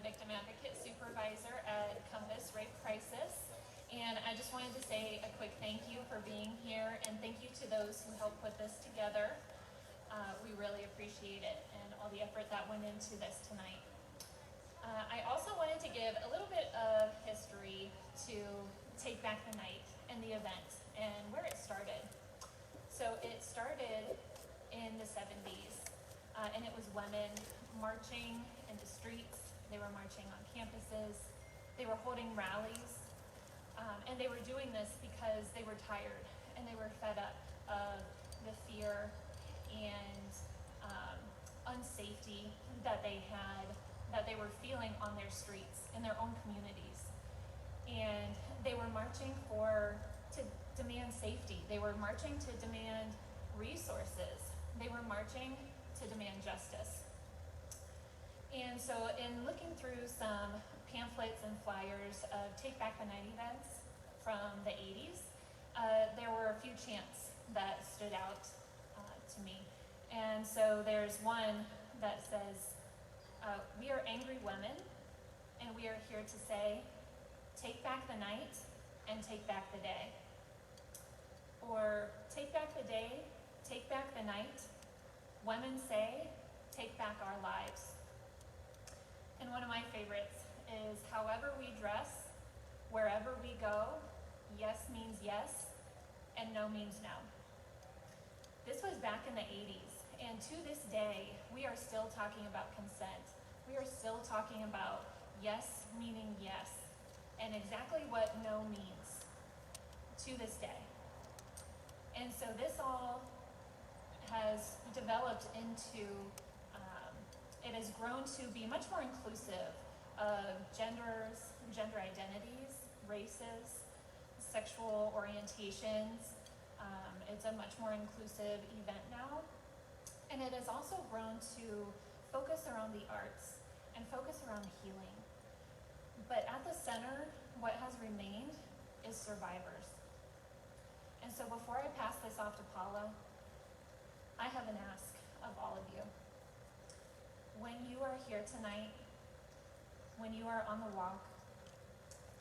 Victim Advocate Supervisor at Compass Rape Crisis. And I just wanted to say a quick thank you for being here, and thank you to those who helped put this together. We really appreciate it and all the effort that went into this tonight. I also wanted to give a little bit of history to Take Back the Night and the event and where it started. So it started in the 70s, and it was women marching in the streets. They were marching on campuses. They were holding rallies, and they were doing this because they were tired and they were fed up of the fear and unsafety that they were feeling on their streets in their own communities. And they were marching to demand safety. They were marching to demand resources. They were marching to demand justice. And so in looking through some pamphlets and flyers of Take Back the Night events from the 80s, there were a few chants that stood out to me. And so there's one that says, "We are angry women, and we are here to say, take back the night and take back the day." Or, "Take back the day, take back the night. Women say, take back our lives." And one of my favorites is, "However we dress, wherever we go, yes means yes, and no means no." This was back in the 80s, and to this day, we are still talking about consent. We are still talking about yes meaning yes, and exactly what no means to this day. And so this all has developed into, it has grown to be much more inclusive of genders, gender identities, races, sexual orientations. It's a much more inclusive event now. And it has also grown to focus around the arts and focus around healing. But at the center, what has remained is survivors. And so before I pass this off to Paula, I have an ask of all of you. When you are here tonight, when you are on the walk,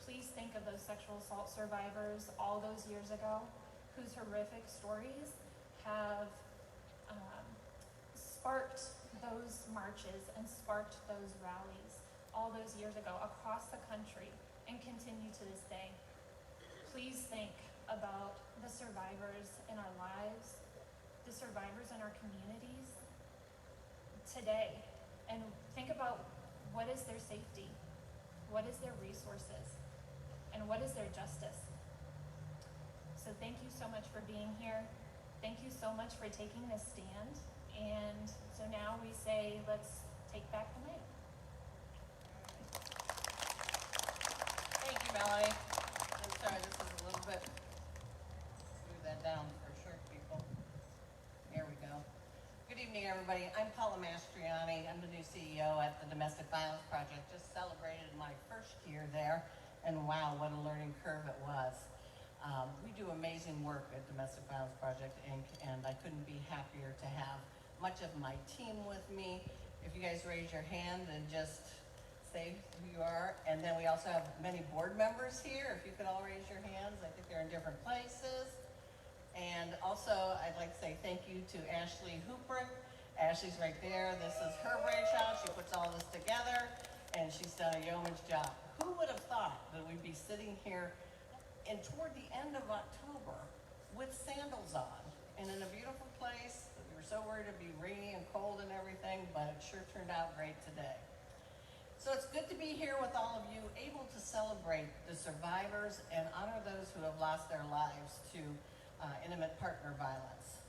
please think of those sexual assault survivors all those years ago whose horrific stories have sparked those marches and sparked those rallies all those years ago across the country and continue to this day. Please think about the survivors in our lives, the survivors in our communities today, and think about what is their safety, what is their resources, and what is their justice. So thank you so much for being here. Thank you so much for taking this stand. And so now we say, let's take back the night. Thank you, Melanie. I'm sorry, this is a little bit, move that down for short people. There we go. Good evening, everybody. I'm Paula Mastriani. I'm the new CEO at the Domestic Violence Project. Just celebrated my first year there, and wow, what a learning curve it was. We do amazing work at Domestic Violence Project, Inc., and I couldn't be happier to have much of my team with me. If you guys raise your hand and just say who you are. And then we also have many board members here. If you could all raise your hands. I think they're in different places. And also, I'd like to say thank you to Ashley Hooper. Ashley's right there. This is her brainchild. She puts all this together, and she's done a yeoman's job. Who would have thought that we'd be sitting here and toward the end of October with sandals on and in a beautiful place? We were so worried it'd be rainy and cold and everything, but it sure turned out great today. So it's good to be here with all of you, able to celebrate the survivors and honor those who have lost their lives to intimate partner violence.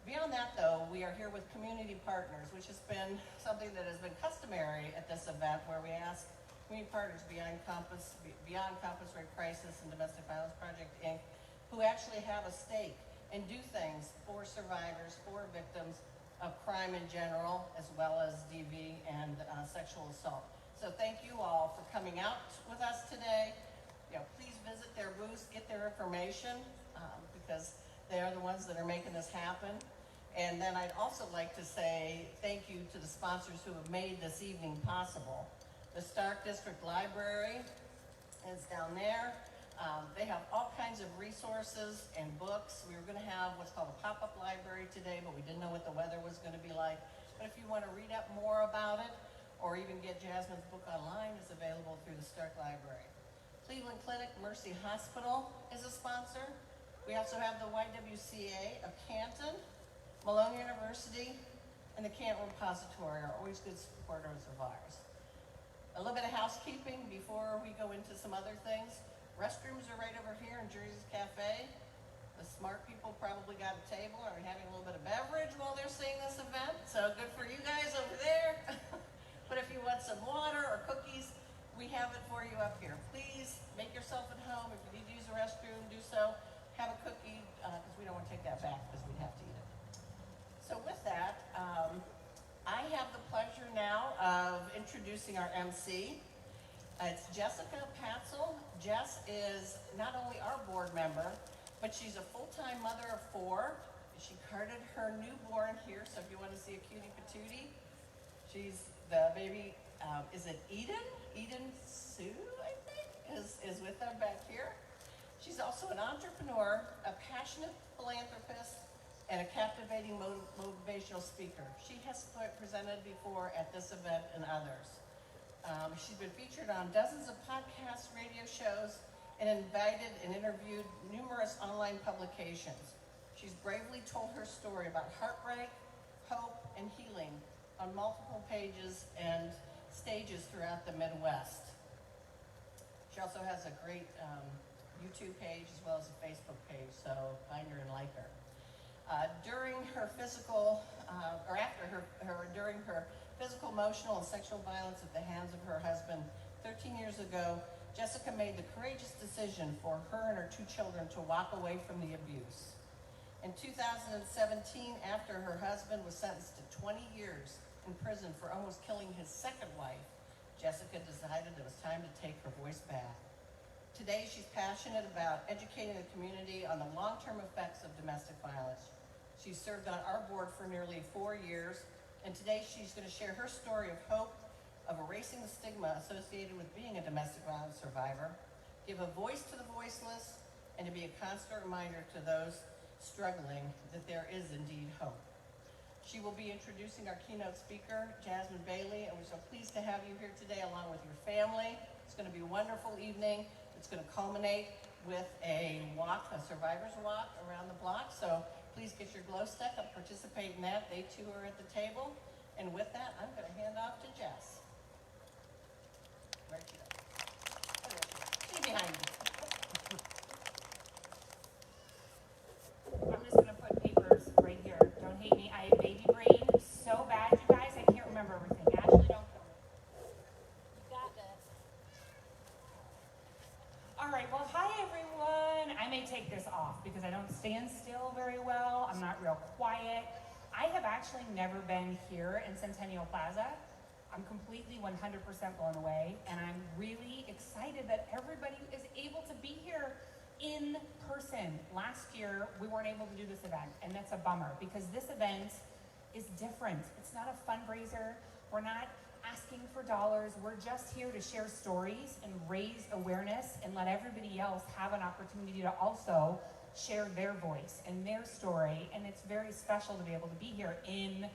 Beyond that, though, we are here with community partners, which has been something that has been customary at this event, where we ask community partners beyond Compass Rape Crisis and Domestic Violence Project, Inc., who actually have a stake and do things for survivors, for victims of crime in general, as well as DV and sexual assault. So thank you all for coming out with us today. Please visit their booths, get their information, because they are the ones that are making this happen. And then I'd also like to say thank you to the sponsors who have made this evening possible. The Stark District Library is down there. They have all kinds of resources and books. We were gonna have what's called a pop-up library today, but we didn't know what the weather was gonna be like. But if you wanna read up more about it, or even get Jasmine's book online, it's available through the Stark Library. Cleveland Clinic Mercy Hospital is a sponsor. We also have the YWCA of Canton, Malone University, and the Canton Repository are always good supporters of ours. A little bit of housekeeping before we go into some other things. Restrooms are right over here in Jersey's Cafe. The smart people probably got a table or having a little bit of beverage while they're seeing this event, so good for you guys over there. But if you want some water or cookies, we have it for you up here. Please make yourself at home. If you need to use the restroom, do so. Have a cookie, because we don't want to take that back because we'd have to eat it. So with that, I have the pleasure now of introducing our MC. It's Jessica Patzel. Jess is not only our board member, but she's a full-time mother of 4. She carted her newborn here, so if you want to see a cutie patootie, she's the baby, is it Eden? Eden Sue, I think, is with them back here. She's also an entrepreneur, a passionate philanthropist, and a captivating motivational speaker. She has presented before at this event and others. She's been featured on dozens of podcasts, radio shows, and invited and interviewed numerous online publications. She's bravely told her story about heartbreak, hope, and healing on multiple pages and stages throughout the Midwest. She also has a great YouTube page as well as a Facebook page, so find her and like her. During her physical, or after during her physical, emotional, and sexual violence at the hands of her husband 13 years ago, Jessica made the courageous decision for her and her 2 children to walk away from the abuse. In 2017, after her husband was sentenced to 20 years in prison for almost killing his second wife, Jessica decided it was time to take her voice back. Today, she's passionate about educating the community on the long-term effects of domestic violence. She's served on our board for nearly 4 years, and today she's going to share her story of hope, of erasing the stigma associated with being a domestic violence survivor, give a voice to the voiceless, and to be a constant reminder to those struggling that there is indeed hope. She will be introducing our keynote speaker, Jasmine Bailey, and we're so pleased to have you here today along with your family. It's going to be a wonderful evening. It's going to culminate with a walk, a survivor's walk around the block. So please get your glow stick and participate in that. They too are at the table. And with that, I'm going to hand off to Jess. Where'd she go? She's behind me. I'm just gonna put papers right here. Don't hate me. I have baby brain so bad, you guys. I can't remember everything. Ashley, don't kill me. You got this. All right. Well, hi everyone. I may take this off because I don't stand still very well. I'm not real quiet. I have actually never been here in Centennial Plaza. I'm completely 100% blown away, and I'm really excited that everybody is able to be here in person. Last year, we weren't able to do this event, and that's a bummer because this event is different. It's not a fundraiser. We're not asking for dollars. We're just here to share stories and raise awareness and let everybody else have an opportunity to also share their voice and their story. And it's very special to be able to be here in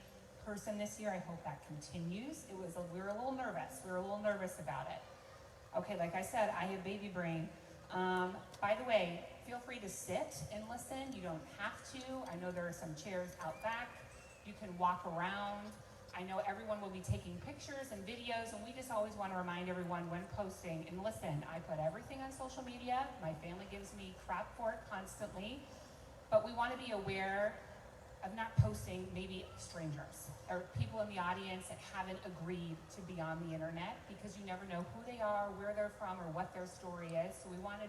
person this year. I hope that continues. We were a little nervous. We were a little nervous about it. Okay, like I said, I have baby brain. By the way, feel free to sit and listen. You don't have to. I know there are some chairs out back. You can walk around. I know everyone will be taking pictures and videos, and we just always want to remind everyone when posting, and listen, I put everything on social media. My family gives me crap for it constantly, but we want to be aware of not posting maybe strangers or people in the audience that haven't agreed to be on the internet, because you never know who they are, where they're from, or what their story is. So we want to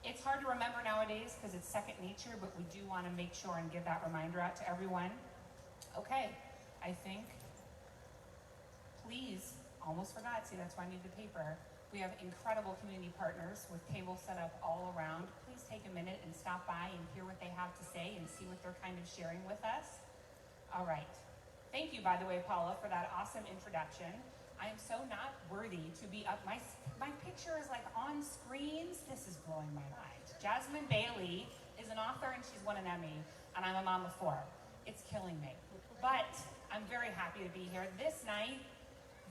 it's hard to remember nowadays because it's second nature, but we do want to make sure and give that reminder out to everyone. Okay, I think, please, almost forgot, see, that's why I need the paper. We have incredible community partners with tables set up all around. Please take a minute and stop by and hear what they have to say and see what they're kind of sharing with us. All right. Thank you, by the way, Paula, for that awesome introduction. I am so not worthy to be up. My picture is like on screens. This is blowing my mind. Jasmine Bailey is an author and she's won an Emmy, and I'm a mom of 4. It's killing me. But I'm very happy to be here. This night,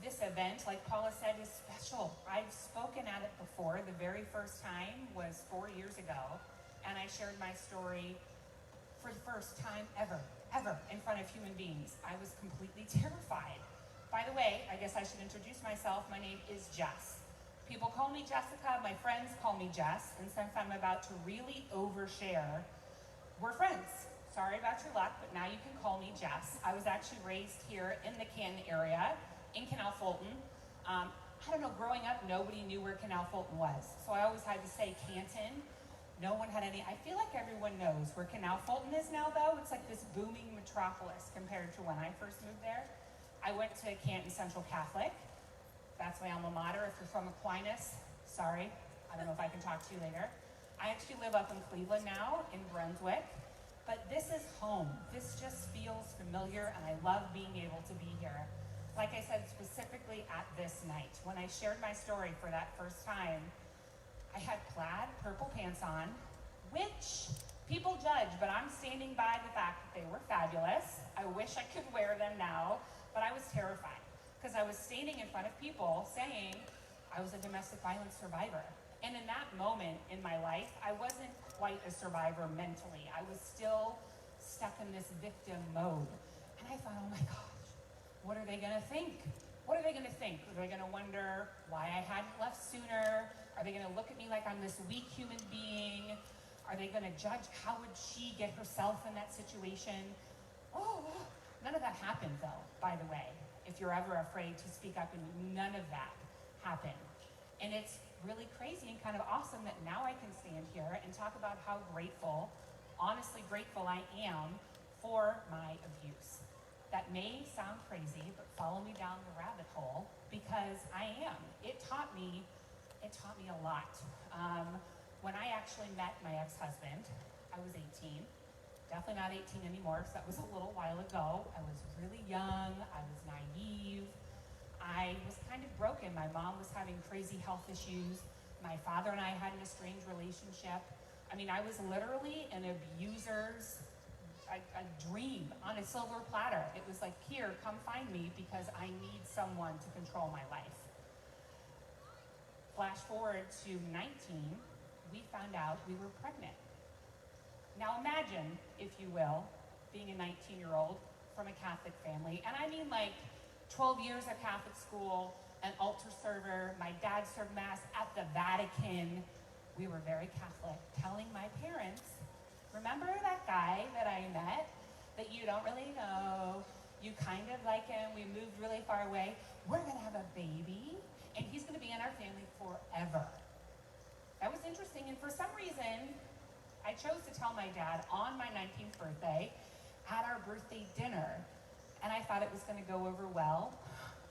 this event, like Paula said, is special. I've spoken at it before. The very first time was 4 years ago, and I shared my story for the first time ever in front of human beings. I was completely terrified. By the way, I guess I should introduce myself. My name is Jess. People call me Jessica, my friends call me Jess, and since I'm about to really overshare, we're friends. Sorry about your luck, but now you can call me Jess. I was actually raised here in the Canton area, in Canal Fulton. I don't know, growing up, nobody knew where Canal Fulton was, so I always had to say Canton. No one had any, I feel like everyone knows where Canal Fulton is now, though. It's like this booming metropolis compared to when I first moved there. I went to Canton Central Catholic. That's my alma mater. If you're from Aquinas, sorry, I don't know if I can talk to you later. I actually live up in Cleveland now, in Brunswick, but this is home. This just feels familiar, and I love being able to be here. Like I said, specifically at this night, when I shared my story for that first time, I had plaid purple pants on, which people judge, but I'm standing by the fact that they were fabulous. I wish I could wear them now, but I was terrified because I was standing in front of people saying I was a domestic violence survivor. And in that moment in my life, I wasn't quite a survivor mentally. I was still stuck in this victim mode. And I thought, oh my gosh, what are they gonna think? What are they gonna think? Are they gonna wonder why I hadn't left sooner? Are they gonna look at me like I'm this weak human being? Are they gonna judge how would she get herself in that situation? Oh, none of that happened though, by the way. If you're ever afraid to speak up, and none of that happened. And it's really crazy and kind of awesome that now I can stand here and talk about how grateful, honestly grateful I am for my abuse. That may sound crazy, but follow me down the rabbit hole because I am. It taught me a lot. When I actually met my ex-husband, I was 18. Definitely not 18 anymore, because that was a little while ago. I was really young, I was naive, I was kind of broken. My mom was having crazy health issues. My father and I had an estranged relationship. I mean, I was literally an abuser's a dream on a silver platter. It was like, here, come find me because I need someone to control my life. Flash forward to 19, we found out we were pregnant. Now imagine, if you will, being a 19-year-old from a Catholic family, and I mean like 12 years at Catholic school, an altar server, my dad served Mass at the Vatican. We were very Catholic, telling my parents, remember that guy that I met that you don't really know, you kind of like him, we moved really far away, we're gonna have a baby, and he's gonna be in our family forever. That was interesting, and for some reason, I chose to tell my dad on my 19th birthday at our birthday dinner, and I thought it was gonna go over well.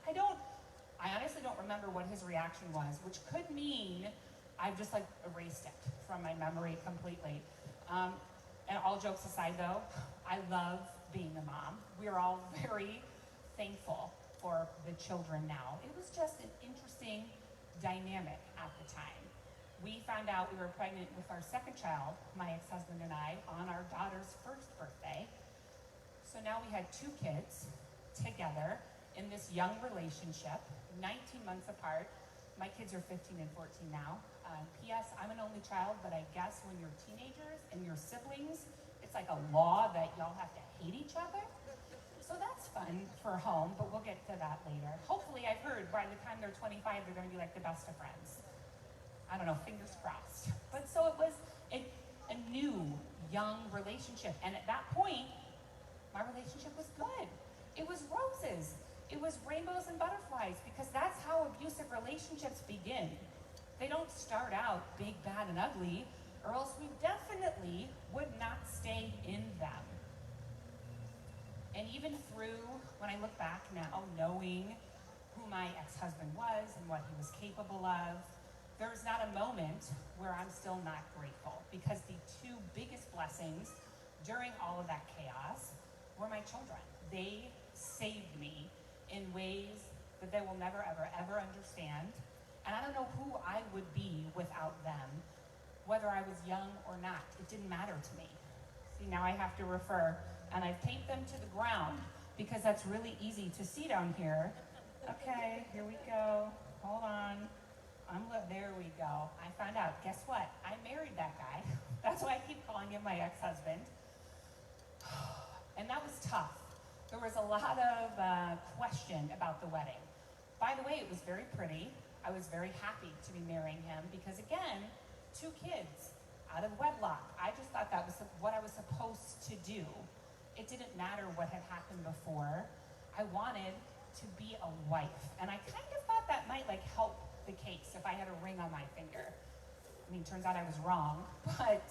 I honestly don't remember what his reaction was, which could mean I've just like erased it from my memory completely. And all jokes aside though, I love being a mom. We're all very thankful for the children now. It was just an interesting dynamic at the time. We found out we were pregnant with our second child, my ex-husband and I, on our daughter's first birthday. So now we had 2 kids together in this young relationship, 19 months apart. My kids are 15 and 14 now. P.S. I'm an only child, but I guess when you're teenagers and your siblings, it's like a law that y'all have to hate each other. So that's fun for home, but we'll get to that later. Hopefully, I've heard by the time they're 25, they're gonna be like the best of friends. I don't know, fingers crossed. But so it was a new, young relationship. And at that point, my relationship was good. It was roses. It was rainbows and butterflies, because that's how abusive relationships begin. They don't start out big, bad, and ugly, or else we definitely would not stay in them. And even through, when I look back now, knowing who my ex-husband was and what he was capable of, there's not a moment where I'm still not grateful, because the 2 biggest blessings during all of that chaos were my children. They saved me in ways that they will never, ever, ever understand. And I don't know who I would be without them, whether I was young or not. It didn't matter to me. See, now I have to refer, and I paint them to the ground because that's really easy to see down here. Okay, here we go. Hold on. There we go. I found out. Guess what? I married that guy. That's why I keep calling him my ex-husband. And that was tough. There was a lot of question about the wedding. By the way, it was very pretty. I was very happy to be marrying him because, again, 2 kids out of wedlock. I just thought that was what I was supposed to do. It didn't matter what had happened before. I wanted to be a wife. And I kind of thought that might help the case if I had a ring on my finger. I mean, turns out I was wrong, but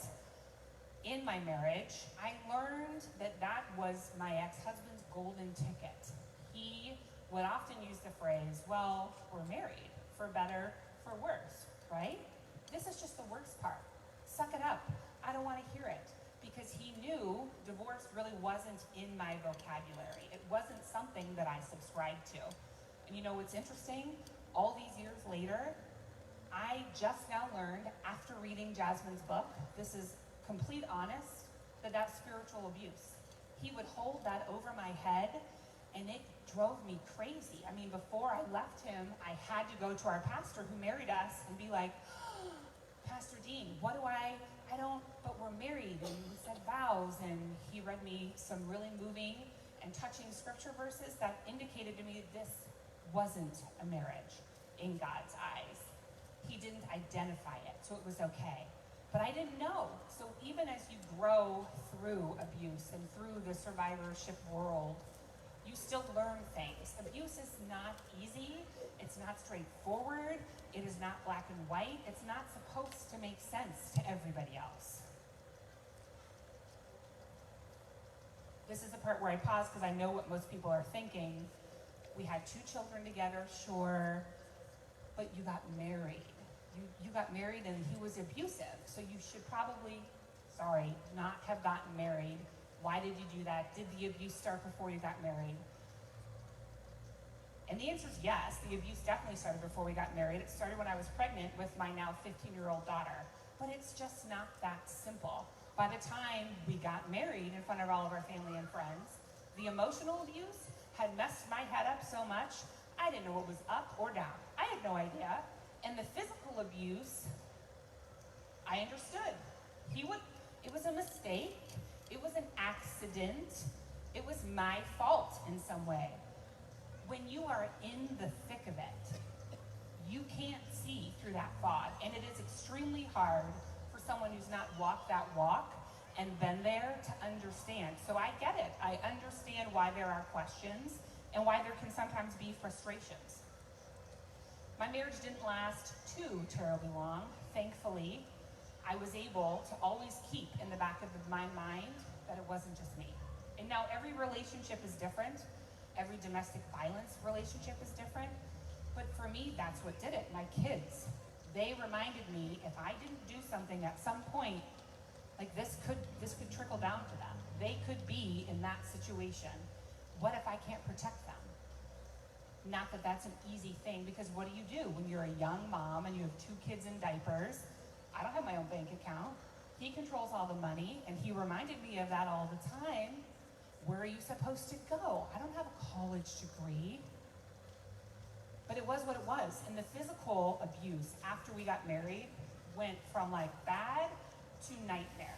in my marriage, I learned that that was my ex-husband's golden ticket. He would often use the phrase, well, we're married, for better, for worse, right? This is just the worst part. Suck it up. I don't want to hear it. Because he knew divorce really wasn't in my vocabulary. It wasn't something that I subscribed to. And you know what's interesting? All these years later, I just now learned, after reading Jasmine's book, this is complete honest, that that's spiritual abuse. He would hold that over my head, and it drove me crazy. I mean, before I left him, I had to go to our pastor who married us and be like, Pastor Dean, what do I don't, but we're married, and we said vows, and he read me some really moving and touching scripture verses that indicated to me that this wasn't a marriage in God's eyes. He didn't identify it, so it was okay. But I didn't know. So even as you grow through abuse and through the survivorship world, you still learn things. Abuse is not easy. It's not straightforward. It is not black and white. It's not supposed to make sense to everybody else. This is the part where I pause because I know what most people are thinking. We had 2 children together, sure, but you got married. You got married and he was abusive, so you should probably, not have gotten married. Why did you do that? Did the abuse start before you got married? And the answer is yes. The abuse definitely started before we got married. It started when I was pregnant with my now 15-year-old daughter. But it's just not that simple. By the time we got married in front of all of our family and friends, the emotional abuse had messed my head up so much, I didn't know it was up or down. I had no idea. And the physical abuse, I understood. It was a mistake. It was an accident. It was my fault in some way. When you are in the thick of it, you can't see through that fog. And it is extremely hard for someone who's not walked that walk and been there to understand. So I get it. I understand why there are questions and why there can sometimes be frustrations. My marriage didn't last too terribly long. Thankfully, I was able to always keep in the back of my mind that it wasn't just me. And now every relationship is different. Every domestic violence relationship is different. But for me, that's what did it. My kids, they reminded me if I didn't do something at some point, this could trickle down to them. They could be in that situation. What if I can't protect them? Not that that's an easy thing, because what do when you're a young mom and you have 2 kids in diapers? I don't have my own bank account. He controls all the money, and he reminded me of that all the time. Where are you supposed to go? I don't have a college degree. But it was what it was. And the physical abuse after we got married went from bad to nightmare.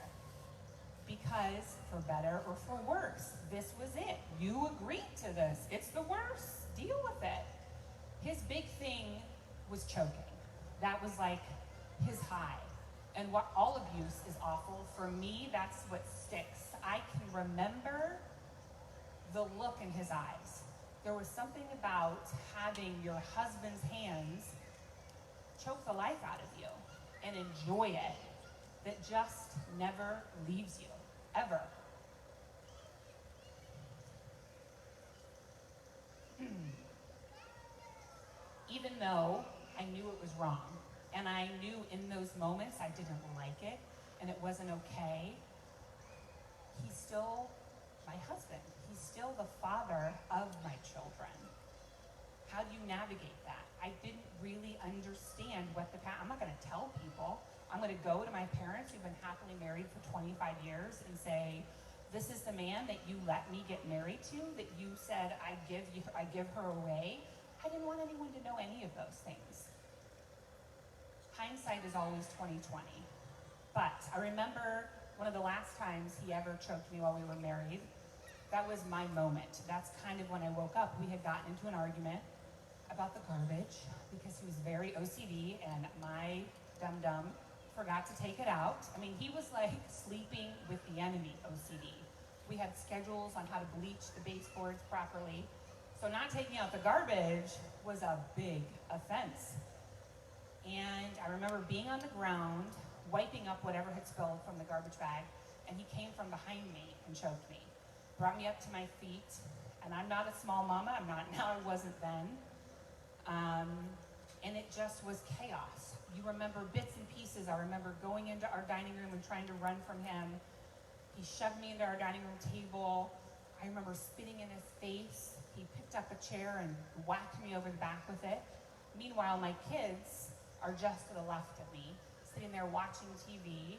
Because for better or for worse, this was it. You agreed to this. It's the worst. Deal with it. His big thing was choking. That was his high. And what all abuse is awful. For me, that's what sticks. I can remember the look in his eyes. There was something about having your husband's hands choke the life out of you and enjoy it that just never leaves you, ever. Even though I knew it was wrong, and I knew in those moments I didn't like it, and it wasn't okay, he's still my husband. He's still the father of my children. How do you navigate navigate that. I didn't really understand what I'm not gonna tell people. I'm gonna go to my parents who've been happily married for 25 years and say, this is the man that you let me get married to, that you said I give her away. I didn't want anyone to know any of those things. Hindsight is always 20/20. But I remember one of the last times he ever choked me while we were married. That was my moment. That's kind of when I woke up. We had gotten into an argument about the garbage because he was very OCD and my dum-dum forgot to take it out. I mean, he was like sleeping with the enemy OCD. We had schedules on how to bleach the baseboards properly. So not taking out the garbage was a big offense. And I remember being on the ground, wiping up whatever had spilled from the garbage bag, and he came from behind me and choked me. Brought me up to my feet, and I'm not a small mama, I'm not now, I wasn't then. And it just was chaos. You remember bits and pieces. I remember going into our dining room and trying to run from him. He shoved me into our dining room table. I remember spitting in his face. He picked up a chair and whacked me over the back with it. Meanwhile, my kids are just to the left of me, sitting there watching TV,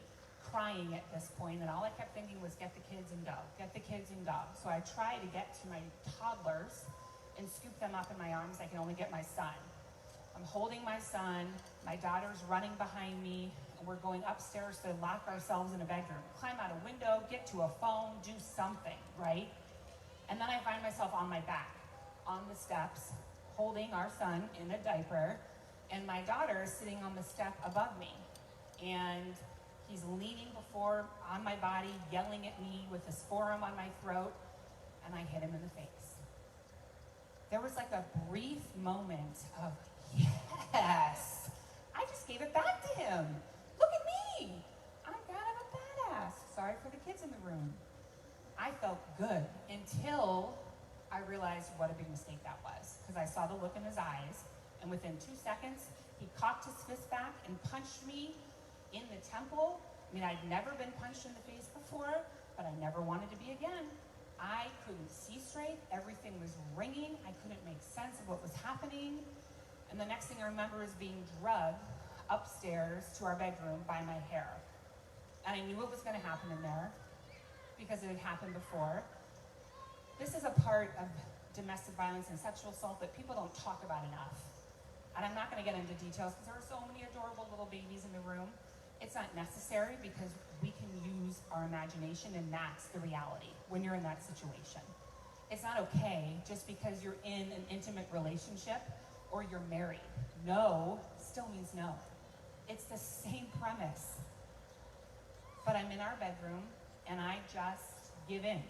crying at this point, and all I kept thinking was, get the kids and go, get the kids and go. So I try to get to my toddlers and scoop them up in my arms. I can only get my son. I'm holding my son, my daughter's running behind me, and we're going upstairs to lock ourselves in a bedroom, climb out a window, get to a phone, do something, right? And then I find myself on my back, on the steps, holding our son in a diaper, and my daughter is sitting on the step above me. And he's leaning on my body, yelling at me with his forearm on my throat, and I hit him in the face. There was like a brief moment of, yes, I just gave it back to him. Look at me. I'm kind of a badass. Sorry for the kids in the room. I felt good until I realized what a big mistake that was, because I saw the look in his eyes, and within 2 seconds, he cocked his fist back and punched me in the temple. I mean, I'd never been punched in the face before, but I never wanted to be again. I couldn't see straight. Everything was ringing. I couldn't make sense of what was happening. And the next thing I remember is being drugged upstairs to our bedroom by my hair. And I knew it was going to happen in there because it had happened before. This is a part of domestic violence and sexual assault that people don't talk about enough. And I'm not going to get into details because there are so many adorable little babies in the room. It's not necessary because we can use our imagination, and that's the reality when you're in that situation. It's not okay just because you're in an intimate relationship or you're married. No still means no. It's the same premise. But I'm in our bedroom and I just give in.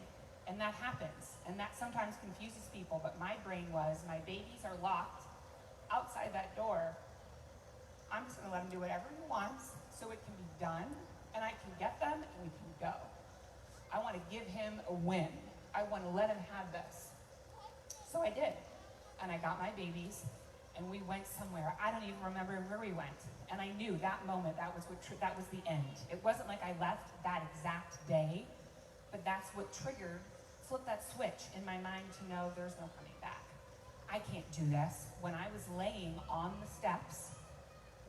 And that happens. And that sometimes confuses people, but my brain was, my babies are locked outside that door. I'm just gonna let him do whatever he wants so it can be done, and I can get them and we can go. I wanna give him a win. I wanna let him have this. So I did. And I got my babies and we went somewhere. I don't even remember where we went. And I knew that moment, that was the end. It wasn't like I left that exact day, but that's what flipped that switch in my mind to know there's no coming back. I can't do this. When I was laying on the steps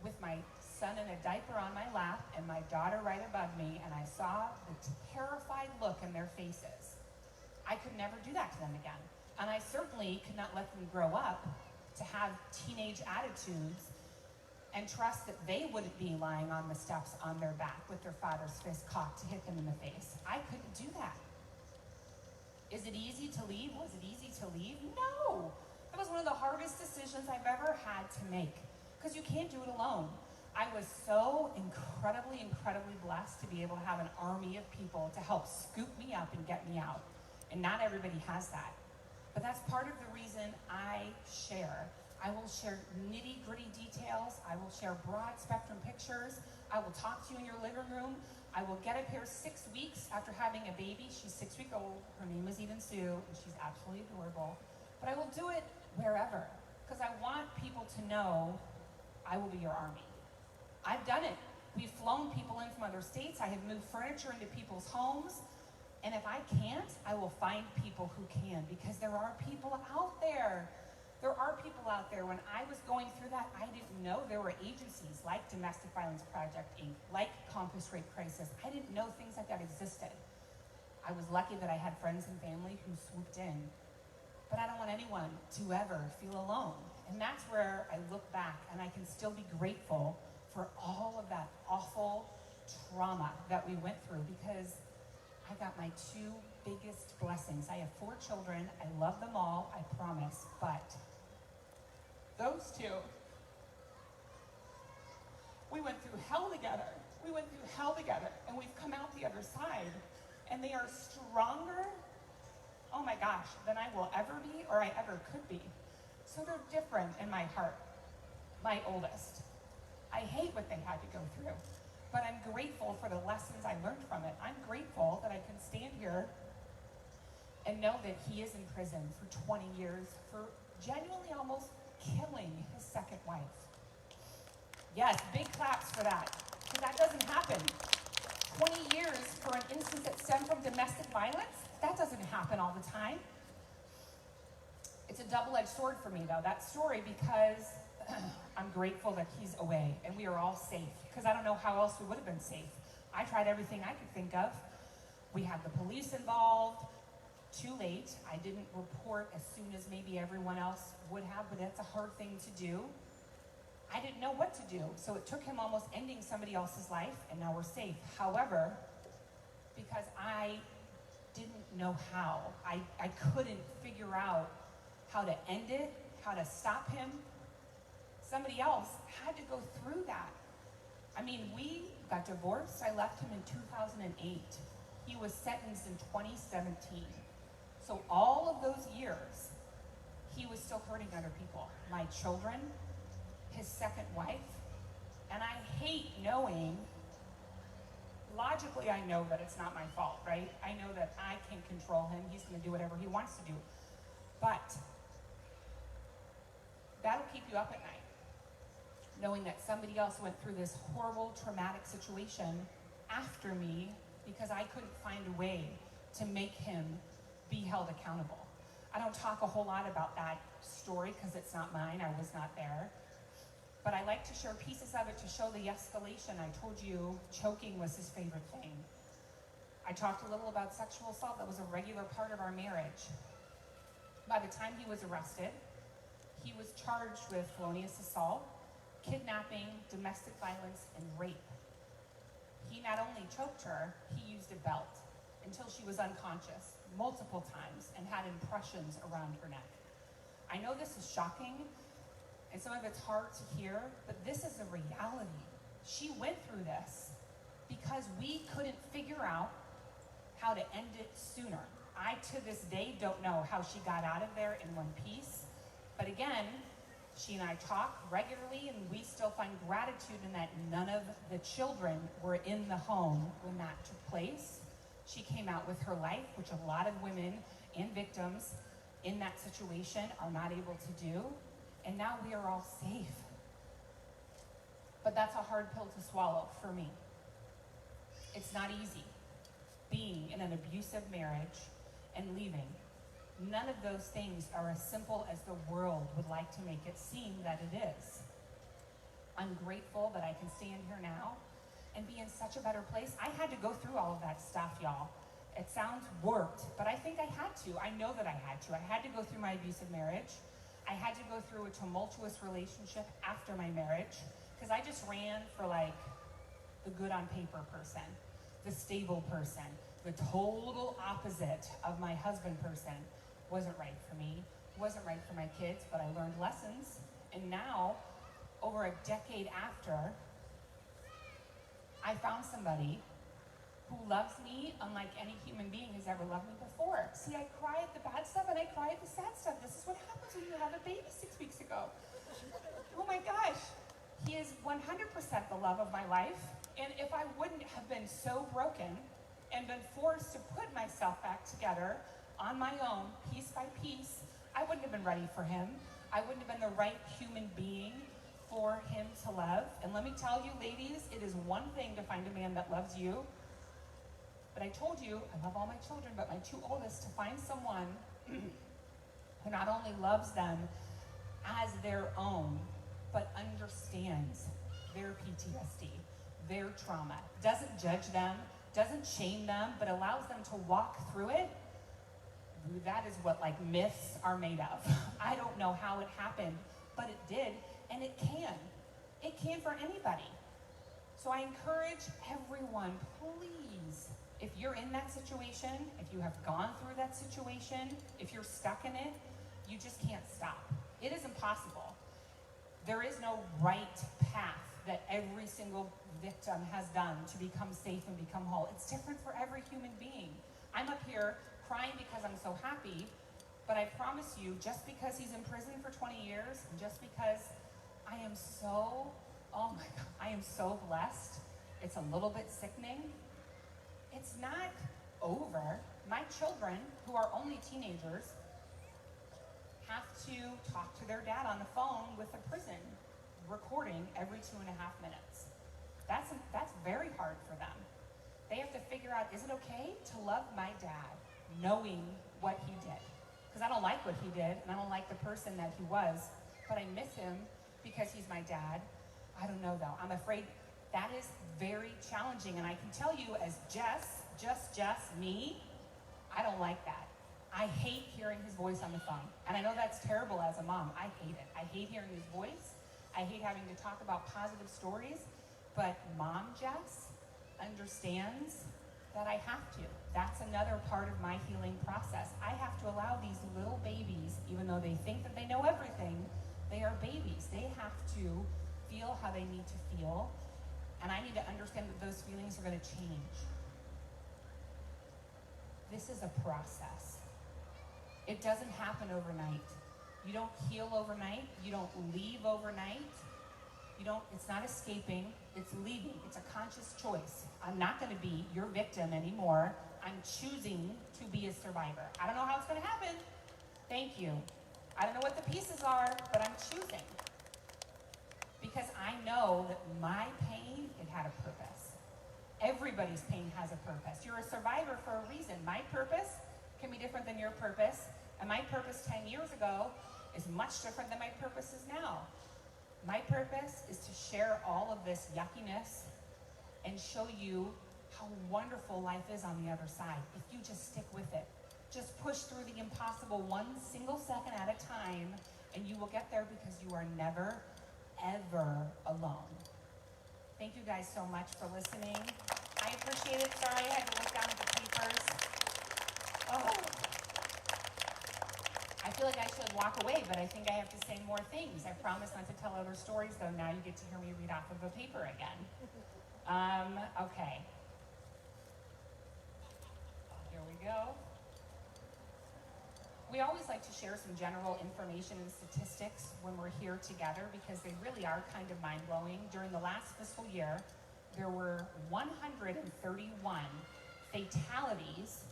with my son in a diaper on my lap and my daughter right above me, and I saw the terrified look in their faces, I could never do that to them again. And I certainly could not let them grow up to have teenage attitudes and trust that they wouldn't be lying on the steps on their back with their father's fist cocked to hit them in the face. I couldn't do that. Is it easy to leave? Was it easy to leave? No. It was one of the hardest decisions I've ever had to make, because you can't do it alone. I was so incredibly, incredibly blessed to be able to have an army of people to help scoop me up and get me out. And not everybody has that. But that's part of the reason I share. I will share nitty-gritty details. I will share broad spectrum pictures. I will talk to you in your living room. I will get up here 6 weeks after having a baby. She's 6 weeks old. Her name is Eden Sue, and she's absolutely adorable. But I will do it wherever, because I want people to know I will be your army. I've done it. We've flown people in from other states. I have moved furniture into people's homes. And if I can't, I will find people who can, because there are people out there. There are people out there, when I was going through that, I didn't know there were agencies like Domestic Violence Project Inc., like Compass Rape Crisis. I didn't know things like that existed. I was lucky that I had friends and family who swooped in. But I don't want anyone to ever feel alone. And that's where I look back and I can still be grateful for all of that awful trauma that we went through, because I got my two biggest blessings. I have 4 children. I love them all, I promise. But those two, we went through hell together. We went through hell together, and we've come out the other side. And they are stronger, oh my gosh, than I will ever be or I ever could be. So they're different in my heart. My oldest, I hate what they had to go through, but I'm grateful for the lessons I learned from it. I'm grateful that I can stand here and know that he is in prison for 20 years for genuinely almost killing his second wife. Yes, big claps for that, because that doesn't happen. 20 years for an instance that stemmed from domestic violence? That doesn't happen all the time. It's a double-edged sword for me, though, that story, because I'm grateful that he's away and we are all safe, because I don't know how else we would have been safe. I tried everything I could think of. We had the police involved. Too late. I didn't report as soon as maybe everyone else would have, but that's a hard thing to do. I didn't know what to do, so it took him almost ending somebody else's life, and now we're safe. However, because I didn't know how, I couldn't figure out how to end it, how to stop him, somebody else had to go through that. I mean, we got divorced. I left him in 2008. He was sentenced in 2017. So all of those years, he was still hurting other people. My children, his second wife, and I hate knowing, logically I know that it's not my fault, right? I know that I can't control him. He's gonna do whatever he wants to do. But that'll keep you up at night, knowing that somebody else went through this horrible, traumatic situation after me because I couldn't find a way to make him be held accountable. I don't talk a whole lot about that story because it's not mine. I was not there. But I like to share pieces of it to show the escalation. I told you choking was his favorite thing. I talked a little about sexual assault. That was a regular part of our marriage. By the time he was arrested, he was charged with felonious assault, kidnapping, domestic violence, and rape. He not only choked her, he used a belt until she was unconscious multiple times and had impressions around her neck. I know this is shocking, and some of it's hard to hear, but this is a reality. She went through this because we couldn't figure out how to end it sooner. I, to this day, don't know how she got out of there in one piece. But again, she and I talk regularly, and we still find gratitude in that none of the children were in the home when that took place. She came out with her life, which a lot of women and victims in that situation are not able to do. And now we are all safe. But that's a hard pill to swallow for me. It's not easy being in an abusive marriage and leaving. None of those things are as simple as the world would like to make it seem that it is. I'm grateful that I can stand here now and be in such a better place. I had to go through all of that stuff, y'all. It sounds warped, but I think I had to. I know that I had to. I had to go through my abusive marriage. I had to go through a tumultuous relationship after my marriage, because I just ran for like the good on paper person, the stable person, the total opposite of my husband person. Wasn't right for me, wasn't right for my kids, but I learned lessons. And now, over a decade after, I found somebody who loves me unlike any human being has ever loved me before. See, I cry at the bad stuff and I cry at the sad stuff. This is what happens when you have a baby 6 weeks ago. Oh my gosh. He is 100% the love of my life. And if I wouldn't have been so broken and been forced to put myself back together on my own, piece by piece, I wouldn't have been ready for him. I wouldn't have been the right human being for him to love. And let me tell you, ladies, it is one thing to find a man that loves you. But I told you, I love all my children, but my 2 oldest, to find someone who not only loves them as their own, but understands their PTSD, their trauma, doesn't judge them, doesn't shame them, but allows them to walk through it, that is what like myths are made of. I don't know how it happened, but it did, and it can. It can for anybody. So I encourage everyone, please, if you're in that situation, if you have gone through that situation, if you're stuck in it, you just can't stop. It is impossible. There is no right path that every single victim has done to become safe and become whole. It's different for every human being. I'm up here crying because I'm so happy, but I promise you, just because he's in prison for 20 years, and just because I am so, oh my God, I am so blessed, it's a little bit sickening. It's not over. My children, who are only teenagers, have to talk to their dad on the phone with a prison recording every 2.5 minutes. That's very hard for them. They have to figure out, is it okay to love my dad knowing what he did? Because I don't like what he did, and I don't like the person that he was, but I miss him because he's my dad. I don't know though. I'm afraid that is very challenging, and I can tell you as Jess, me, I don't like that. I hate hearing his voice on the phone, and I know that's terrible as a mom. I hate it. I hate hearing his voice. I hate having to talk about positive stories, but Mom Jess understands that I have to. That's another part of my healing process. I have to allow these little babies, even though they think that they know everything, they are babies. They have to feel how they need to feel, and I need to understand that those feelings are going to change. This is a process. It doesn't happen overnight. You don't heal overnight. You don't leave overnight. It's not escaping, it's leaving. It's a conscious choice. I'm not going to be your victim anymore. I'm choosing to be a survivor. I don't know how it's going to happen. Thank you. I don't know what the pieces are, but I'm choosing. Because I know that my pain, it had a purpose. Everybody's pain has a purpose. You're a survivor for a reason. My purpose can be different than your purpose, and my purpose 10 years ago is much different than my purpose is now. My purpose is to share all of this yuckiness and show you how wonderful life is on the other side. If you just stick with it, just push through the impossible 1 single second at a time, and you will get there because you are never, ever alone. Thank you guys so much for listening. I appreciate it. Sorry I had to look down at the papers. Oh. I feel like I should walk away, but I think I have to say more things. I promise not to tell other stories, though. Now you get to hear me read off of a paper again. Okay. Here we go. We always like to share some general information and statistics when we're here together because they really are kind of mind-blowing. During the last fiscal year, there were 131 fatalities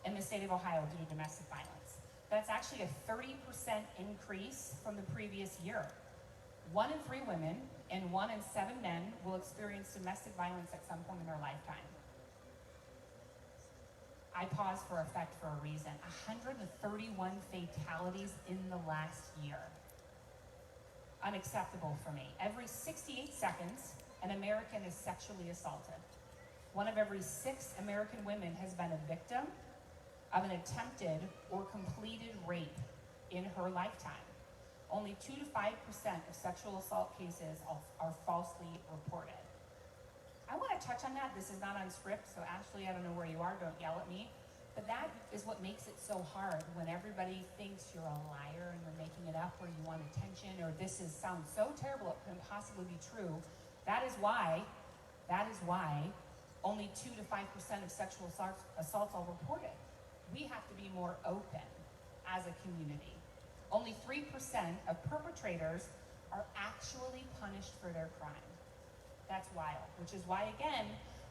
in the state of Ohio due to domestic violence. That's actually a 30% increase from the previous year. 1 in 3 women and 1 in 7 men will experience domestic violence at some point in their lifetime. I pause for effect for a reason. 131 fatalities in the last year. Unacceptable for me. Every 68 seconds, an American is sexually assaulted. 1 of every 6 American women has been a victim of an attempted or completed rape in her lifetime. Only 2 to 5% of sexual assault cases are falsely reported. I want to touch on that. This is not on script, so Ashley, I don't know where you are, don't yell at me. But that is what makes it so hard when everybody thinks you're a liar and you're making it up or you want attention or sounds so terrible it couldn't possibly be true. That is why only 2 to 5% of sexual assaults are reported. We have to be more open as a community. Only 3% of perpetrators are actually punished for their crime. That's wild, which is why, again,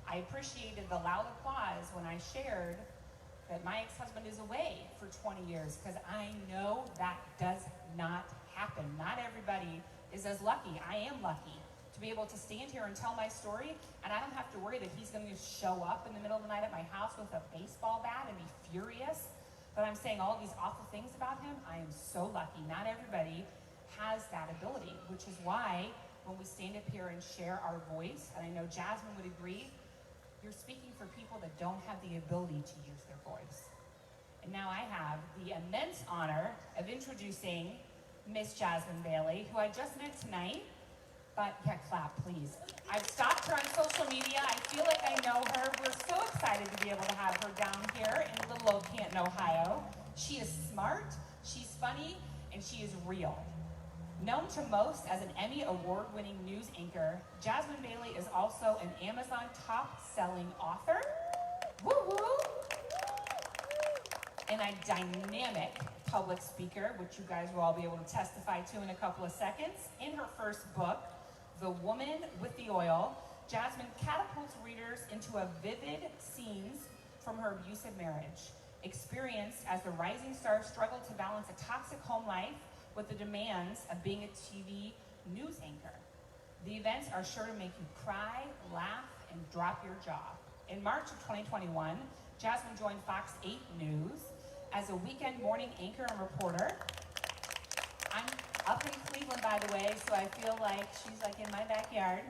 I appreciated the loud applause when I shared that my ex-husband is away for 20 years, because I know that does not happen. Not everybody is as lucky. I am lucky to be able to stand here and tell my story, and I don't have to worry that he's going to show up in the middle of the night at my house with a baseball bat and be furious. But I'm saying all these awful things about him. I am so lucky. Not everybody has that ability, which is why when we stand up here and share our voice, and I know Jasmine would agree, you're speaking for people that don't have the ability to use their voice. And now I have the immense honor of introducing Miss Jasmine Bailey, who I just met tonight. But yeah, clap, please. I've stalked her on social media. I feel like I know her. We're so excited to be able to have her down here in little old Canton, Ohio. She is smart, she's funny, and she is real. Known to most as an Emmy award-winning news anchor, Jasmine Bailey is also an Amazon top-selling author. Woo-woo! And a dynamic public speaker, which you guys will all be able to testify to in a couple of seconds. In her first book, The Woman with the Oil, Jasmine catapults readers into a vivid scenes from her abusive marriage, experienced as the rising star struggled to balance a toxic home life with the demands of being a TV news anchor. The events are sure to make you cry, laugh, and drop your jaw. In March of 2021, Jasmine joined Fox 8 News as a weekend morning anchor and reporter. I'm up in Cleveland, by the way, so I feel like she's like in my backyard.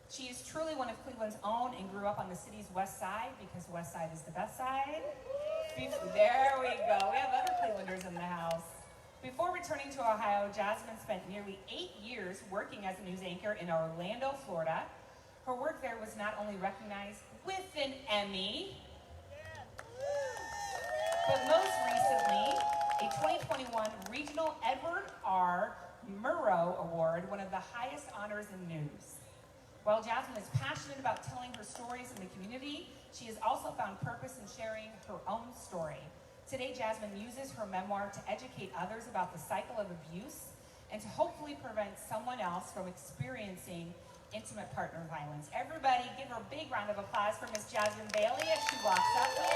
She is truly one of Cleveland's own and grew up on the city's west side because west side is the best side. There we go. We have other Clevelanders in the house. Before returning to Ohio, Jasmine spent nearly 8 years working as a news anchor in Orlando, Florida. Her work there was not only recognized with an Emmy, but most recently, a 2021 Regional Edward R. Murrow Award, one of the highest honors in news. While Jasmine is passionate about telling her stories in the community, she has also found purpose in sharing her own story. Today, Jasmine uses her memoir to educate others about the cycle of abuse and to hopefully prevent someone else from experiencing intimate partner violence. Everybody give her a big round of applause for Miss Jasmine Bailey as she walks up here.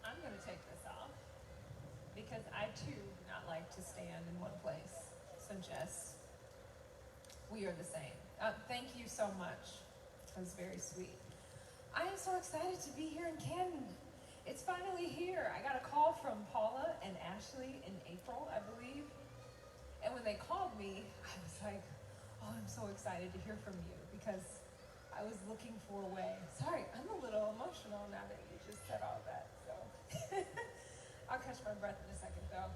I'm going to take this off because I too do not like to stand in one place. So Jess, we are the same. Thank you so much. That was very sweet. I am so excited to be here in Canton. It's finally here. I got a call from Paula and Ashley in April, I believe. And when they called me, I was like, oh, I'm so excited to hear from you because I was looking for a way. Sorry, I'm a little emotional now that you just said all that. So I'll catch my breath in a second though.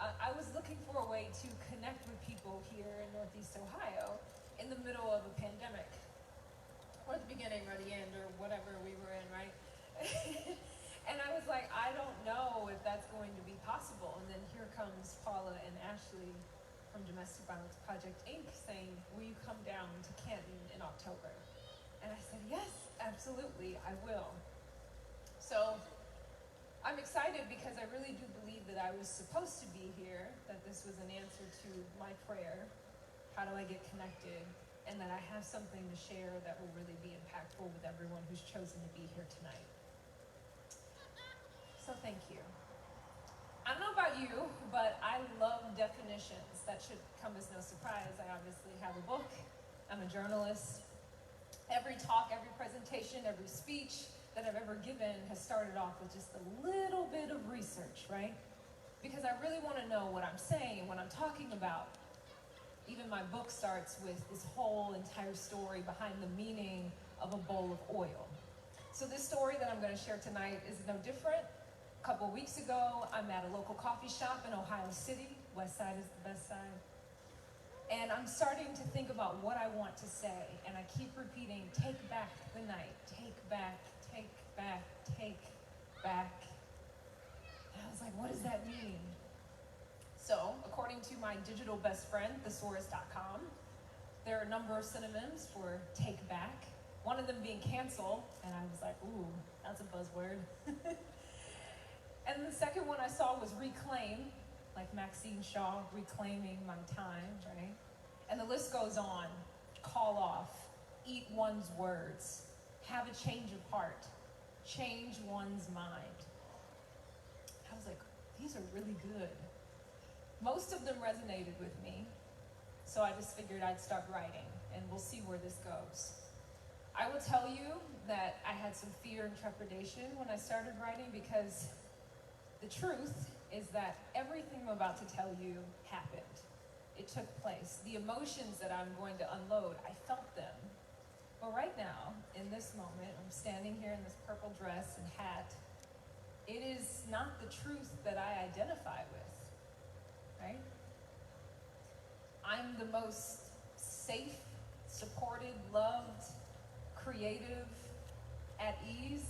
I was looking for a way to connect with people here in Northeast Ohio in the middle of a pandemic. Or the beginning or the end or whatever we were in, right? And I was like, I don't know if that's going to be possible. And then here comes Paula and Ashley from Domestic Violence Project Inc. saying, will you come down to Canton in October? And I said, yes, absolutely, I will. So I'm excited because I really do believe that I was supposed to be here, that this was an answer to my prayer, how do I get connected, and that I have something to share that will really be impactful with everyone who's chosen to be here tonight. So thank you. I don't know about you, but I love definitions. That should come as no surprise. I obviously have a book. I'm a journalist. Every talk, every presentation, every speech that I've ever given has started off with just a little bit of research, right? Because I really want to know what I'm saying, what I'm talking about. Even my book starts with this whole entire story behind the meaning of a bowl of oil. So this story that I'm going to share tonight is no different. A couple weeks ago, I'm at a local coffee shop in Ohio City. West side is the best side. And I'm starting to think about what I want to say. And I keep repeating, take back the night, take back, take back, take back. And I was like, what does that mean? So, according to my digital best friend, thesaurus.com, there are a number of synonyms for take back. One of them being cancel, and I was like, ooh, that's a buzzword. And the second one I saw was reclaim, like Maxine Shaw, reclaiming my time, right? And the list goes on. Call off, eat one's words, have a change of heart, change one's mind. I was are really good. Most of them resonated with me, so I just figured I'd start writing, and we'll see where this goes. I will tell you that I had some fear and trepidation when I started writing, because the truth is that everything I'm about to tell you happened. It took place. The emotions that I'm going to unload, I felt them. But right now, in this moment, I'm standing here in this purple dress and hat. It is not the truth that I identify with, right? I'm the most safe, supported, loved, creative, at ease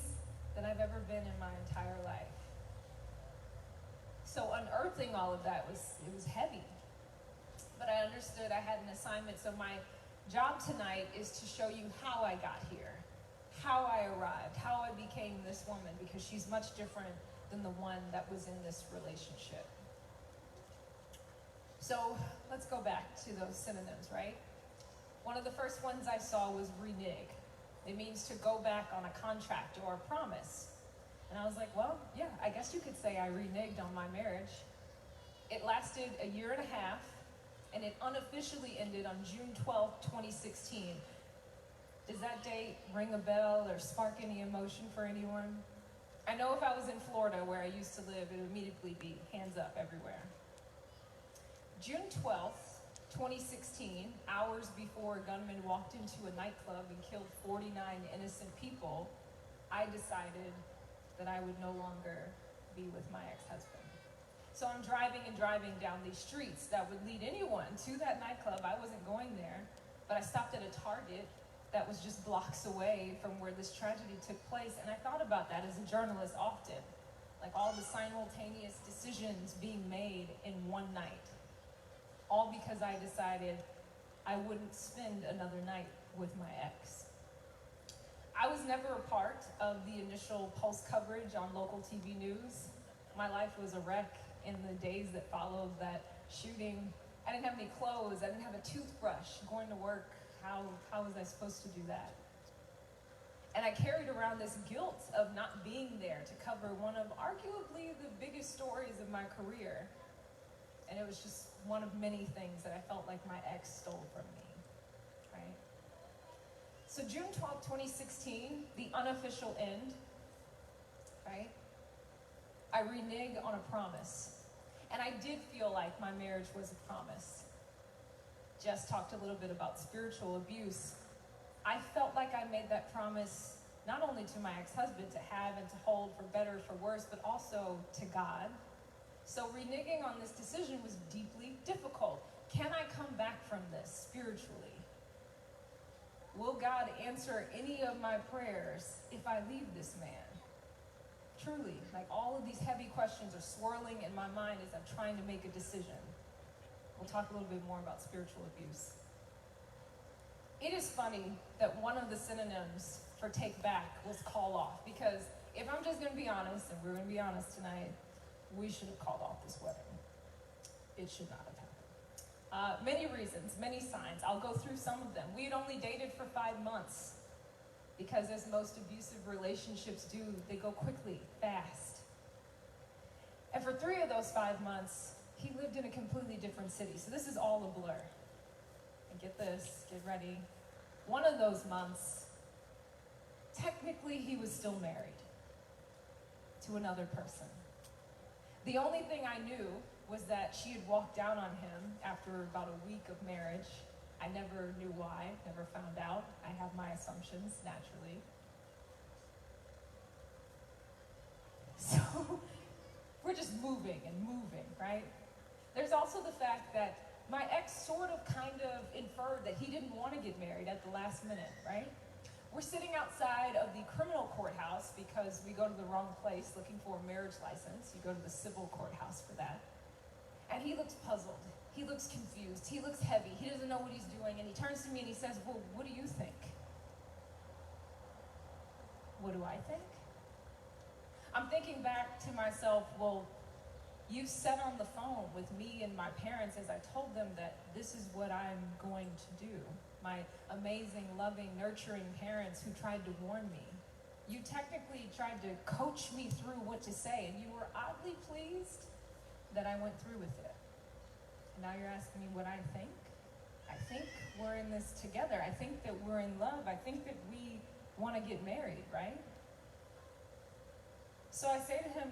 than I've ever been in my entire life. So unearthing all of that it was heavy. But I understood I had an assignment, so my job tonight is to show you how I got here, how I arrived, how I became this woman, because she's much different than the one that was in this relationship. So let's go back to those synonyms, right? One of the first ones I saw was renege. It means to go back on a contract or a promise. And I was like, well, yeah, I guess you could say I reneged on my marriage. It lasted a year and a half, and it unofficially ended on June 12th, 2016. Does that date ring a bell or spark any emotion for anyone? I know if I was in Florida, where I used to live, it would immediately be hands up everywhere. June 12th, 2016, hours before a gunman walked into a nightclub and killed 49 innocent people, I decided that I would no longer be with my ex-husband. So I'm driving down these streets that would lead anyone to that nightclub. I wasn't going there, but I stopped at a Target that was just blocks away from where this tragedy took place. And I thought about that as a journalist often, like all the simultaneous decisions being made in one night, all because I decided I wouldn't spend another night with my ex. I was never a part of the initial Pulse coverage on local TV news. My life was a wreck in the days that followed that shooting. I didn't have any clothes, I didn't have a toothbrush. Going to work, how was I supposed to do that? And I carried around this guilt of not being there to cover one of arguably the biggest stories of my career. And it was just one of many things that I felt like my ex stole from me, right? So June 12, 2016, the unofficial end, right? I reneged on a promise. And I did feel like my marriage was a promise. Jess talked a little bit about spiritual abuse. I felt like I made that promise not only to my ex-husband to have and to hold for better, for worse, but also to God. So reneging on this decision was deeply difficult. Can I come back from this spiritually? Will God answer any of my prayers if I leave this man? Truly, like all of these heavy questions are swirling in my mind as I'm trying to make a decision. We'll talk a little bit more about spiritual abuse. It is funny that one of the synonyms for take back was call off, because if I'm just gonna be honest, and we're gonna be honest tonight, we should have called off this wedding. It should not have happened. Many reasons, many signs. I'll go through some of them. We had only dated for 5 months. Because as most abusive relationships do, they go quickly, fast. And for 3 of those 5 months, he lived in a completely different city. So this is all a blur. And get this, get ready. One of those months, technically he was still married to another person. The only thing I knew was that she had walked out on him after about a week of marriage. I never knew why, never found out. I have my assumptions, naturally. So, we're just moving and moving, right? There's also the fact that my ex sort of kind of inferred that he didn't want to get married at the last minute, right? We're sitting outside of the criminal courthouse because we go to the wrong place looking for a marriage license. You go to the civil courthouse for that. And he looks puzzled. He looks confused. He looks heavy. He doesn't know what he's doing. And he turns to me and he says, well, what do you think? What do I think? I'm thinking back to myself, well, you sat on the phone with me and my parents as I told them that this is what I'm going to do. My amazing, loving, nurturing parents who tried to warn me. You technically tried to coach me through what to say, and you were oddly pleased that I went through with it. And now you're asking me what I think? I think we're in this together. I think that we're in love. I think that we want to get married, right? So I say to him,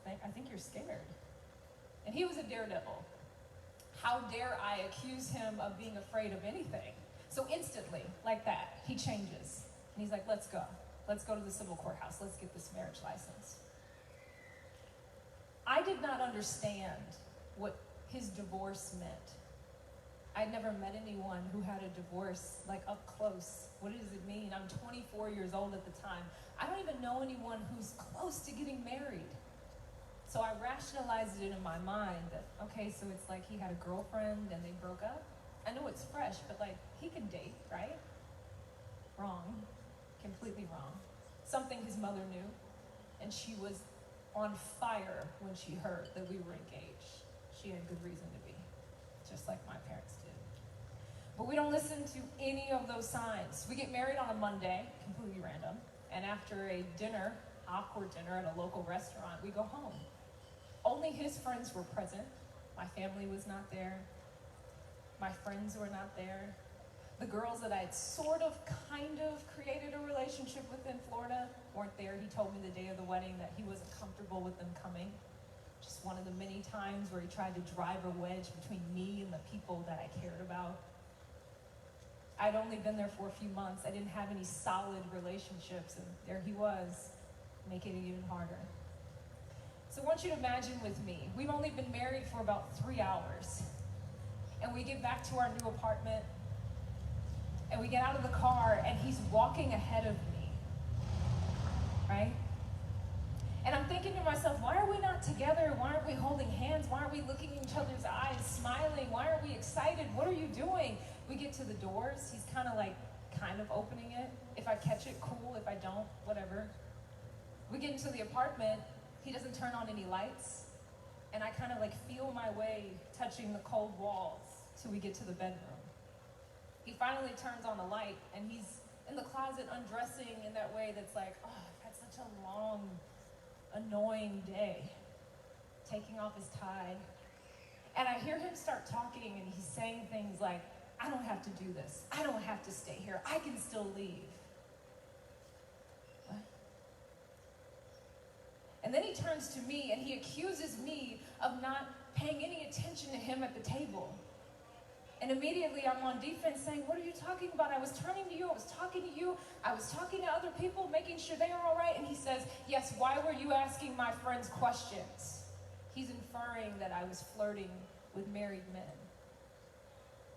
I think you're scared. And he was a daredevil. How dare I accuse him of being afraid of anything? So instantly, like that, he changes. And he's like, let's go. Let's go to the civil courthouse. Let's get this marriage license. I did not understand what his divorce meant. I'd never met anyone who had a divorce, like up close. What does it mean? I'm 24 years old at the time. I don't even know anyone who's close to getting married. So I rationalized it in my mind that, okay, so it's like he had a girlfriend and they broke up. I know it's fresh, but like, he can date, right? Wrong. Completely wrong. Something his mother knew, and she was on fire when she heard that we were engaged. She had good reason to be, just like my parents did. But we don't listen to any of those signs. We get married on a Monday, completely random, and after a dinner, awkward dinner at a local restaurant, we go home. Only his friends were present. My family was not there. My friends were not there. The girls that I had sort of, kind of created a relationship with in Florida weren't there. He told me the day of the wedding that he wasn't comfortable with them coming. Just one of the many times where he tried to drive a wedge between me and the people that I cared about. I'd only been there for a few months. I didn't have any solid relationships, and there he was, making it even harder. So I want you to imagine with me, we've only been married for about 3 hours, and we get back to our new apartment, and we get out of the car, and he's walking ahead of me, right? And I'm thinking to myself, why are we not together? Why aren't we holding hands? Why aren't we looking in each other's eyes, smiling? Why aren't we excited? What are you doing? We get to the doors. He's kind of opening it. If I catch it, cool. If I don't, whatever. We get into the apartment. He doesn't turn on any lights. And I kind of feel my way touching the cold walls till we get to the bedroom. He finally turns on the light, and he's in the closet undressing in that way that's like, oh, I've had such a long, annoying day. Taking off his tie. And I hear him start talking, and he's saying things like, I don't have to do this. I don't have to stay here. I can still leave. What? And then he turns to me, and he accuses me of not paying any attention to him at the table. And immediately I'm on defense saying, what are you talking about? I was turning to you. I was talking to you. I was talking to other people, making sure they are all right. And he says, yes, why were you asking my friends questions? He's inferring that I was flirting with married men.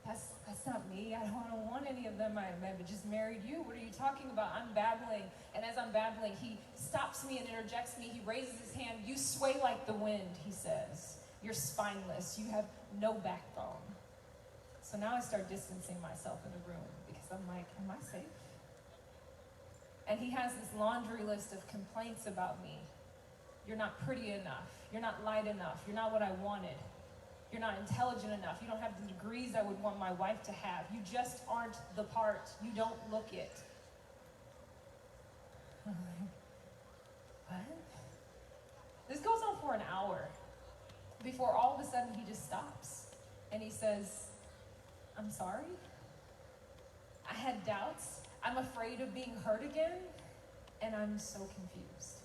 That's not me. I don't want any of them. I just married you. What are you talking about? I'm babbling. And as I'm babbling, he stops me and interjects me. He raises his hand. You sway like the wind, he says. You're spineless. You have no backbone. So now I start distancing myself in the room because I'm like, am I safe? And he has this laundry list of complaints about me. You're not pretty enough. You're not light enough. You're not what I wanted. You're not intelligent enough. You don't have the degrees I would want my wife to have. You just aren't the part. You don't look it. I'm like, what? This goes on for an hour before all of a sudden he just stops and he says, I'm sorry. I had doubts. I'm afraid of being hurt again, and I'm so confused.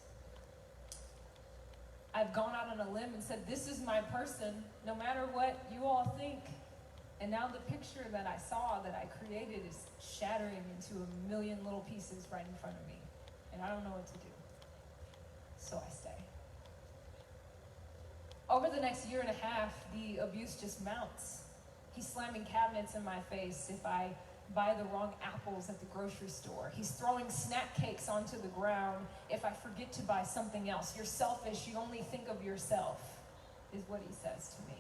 I've gone out on a limb and said, this is my person, no matter what you all think. And now the picture that I saw, that I created, is shattering into a million little pieces right in front of me. And I don't know what to do. So I stay. Over the next year and a half, the abuse just mounts. He's slamming cabinets in my face if I buy the wrong apples at the grocery store. He's throwing snack cakes onto the ground if I forget to buy something else. You're selfish, you only think of yourself, is what he says to me.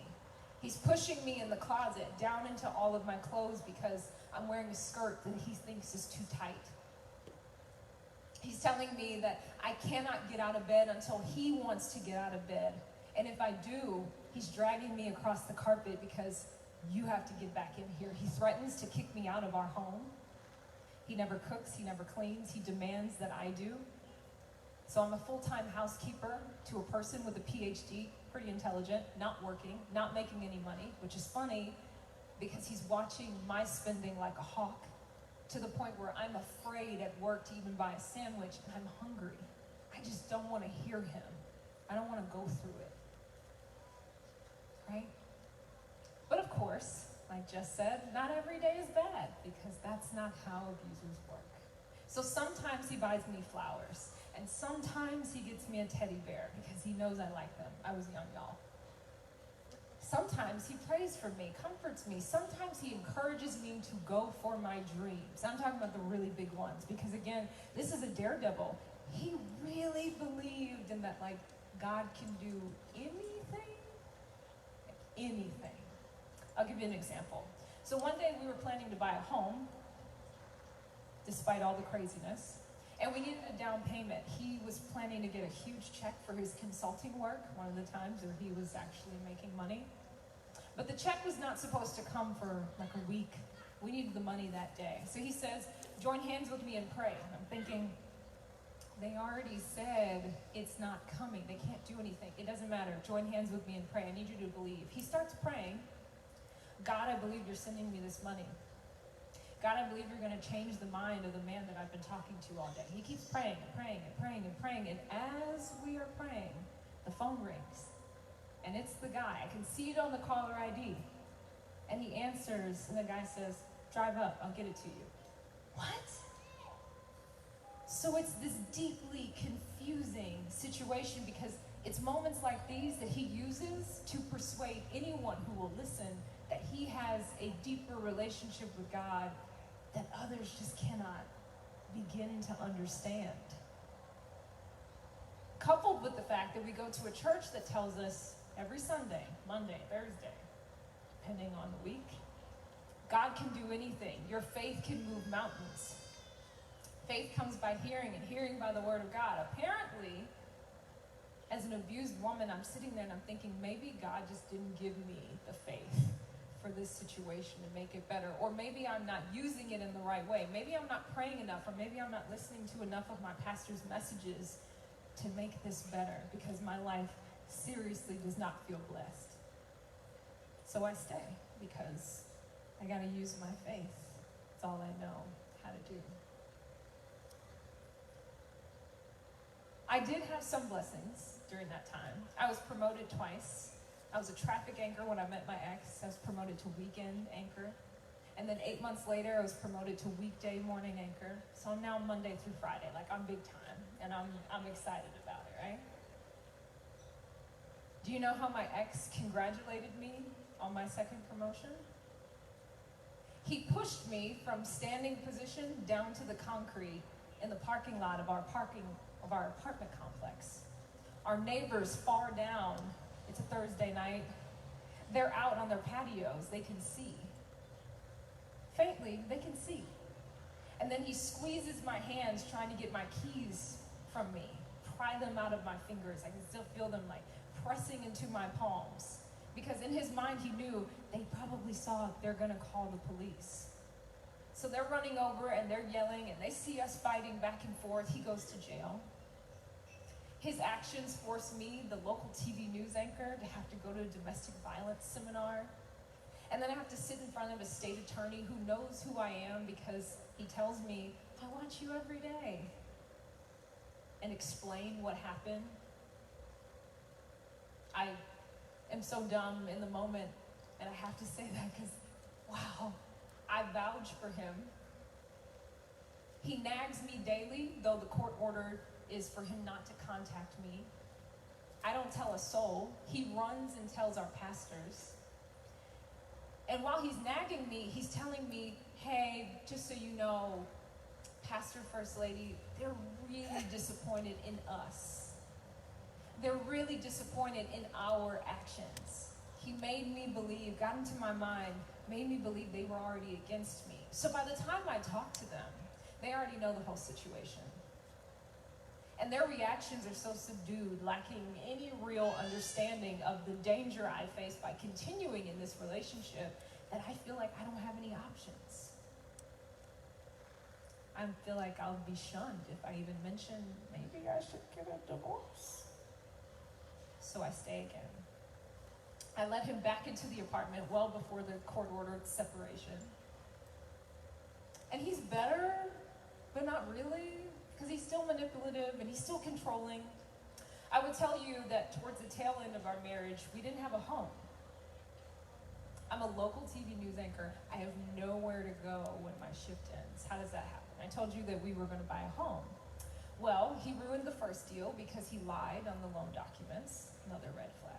He's pushing me in the closet down into all of my clothes because I'm wearing a skirt that he thinks is too tight. He's telling me that I cannot get out of bed until he wants to get out of bed. And if I do, he's dragging me across the carpet because you have to get back in here. He threatens to kick me out of our home. He never cooks, he never cleans, he demands that I do. So I'm a full-time housekeeper to a person with a PhD, pretty intelligent, not working, not making any money, which is funny because he's watching my spending like a hawk to the point where I'm afraid at work to even buy a sandwich and I'm hungry. I just don't want to hear him. I don't want to go through it. Right? But of course, like Jess said, not every day is bad because that's not how abusers work. So sometimes he buys me flowers and sometimes he gets me a teddy bear because he knows I like them. I was young, y'all. Sometimes he prays for me, comforts me. Sometimes he encourages me to go for my dreams. I'm talking about the really big ones because again, this is a daredevil. He really believed in that, like, God can do anything. Anything. I'll give you an example. So one day we were planning to buy a home, despite all the craziness, and we needed a down payment. He was planning to get a huge check for his consulting work, one of the times where he was actually making money. But the check was not supposed to come for like a week. We needed the money that day. So he says, join hands with me and pray. And I'm thinking, they already said it's not coming. They can't do anything. It doesn't matter. Join hands with me and pray. I need you to believe. He starts praying. God, I believe you're sending me this money. God, I believe you're going to change the mind of the man that I've been talking to all day. He keeps praying and praying and praying and praying. And as we are praying, the phone rings. And it's the guy. I can see it on the caller ID. And he answers, and the guy says, drive up, I'll get it to you. What? So it's this deeply confusing situation because it's moments like these that he uses to persuade anyone who will listen that he has a deeper relationship with God that others just cannot begin to understand. Coupled with the fact that we go to a church that tells us every Sunday, Monday, Thursday, depending on the week, God can do anything. Your faith can move mountains. Faith comes by hearing and hearing by the word of God. Apparently, as an abused woman, I'm sitting there and I'm thinking, maybe God just didn't give me the faith for this situation to make it better. Or maybe I'm not using it in the right way. Maybe I'm not praying enough, or maybe I'm not listening to enough of my pastor's messages to make this better because my life seriously does not feel blessed. So I stay because I got to use my faith. It's all I know how to do. I did have some blessings during that time. I was promoted twice. I was a traffic anchor when I met my ex. I was promoted to weekend anchor. And then 8 months later, I was promoted to weekday morning anchor. So I'm now Monday through Friday. Like, I'm big time. And I'm excited about it, right? Do you know how my ex congratulated me on my second promotion? He pushed me from standing position down to the concrete in the parking lot of our apartment complex. Our neighbors far down, it's a Thursday night, they're out on their patios, they can see. Faintly, they can see. And then he squeezes my hands trying to get my keys from me, pry them out of my fingers. I can still feel them like pressing into my palms. Because in his mind, he knew they probably saw they're gonna call the police. So they're running over and they're yelling and they see us fighting back and forth. He goes to jail. His actions force me, the local TV news anchor, to have to go to a domestic violence seminar. And then I have to sit in front of a state attorney who knows who I am because he tells me, I watch you every day, and explain what happened. I am so dumb in the moment, and I have to say that because, wow, I vouch for him. He nags me daily, though the court order is for him not to contact me. I don't tell a soul. He runs and tells our pastors. And while he's nagging me, he's telling me, hey, just so you know, Pastor, First Lady, they're really disappointed in us. They're really disappointed in our actions. He made me believe, got into my mind, made me believe they were already against me. So by the time I talk to them, they already know the whole situation. And their reactions are so subdued, lacking any real understanding of the danger I face by continuing in this relationship, that I feel like I don't have any options. I feel like I'll be shunned if I even mention, maybe I should get a divorce. So I stay again. I let him back into the apartment well before the court-ordered separation. And he's better, but not really, because he's still manipulative and he's still controlling. I would tell you that towards the tail end of our marriage, we didn't have a home. I'm a local TV news anchor. I have nowhere to go when my shift ends. How does that happen? I told you that we were going to buy a home. Well, he ruined the first deal because he lied on the loan documents. Another red flag.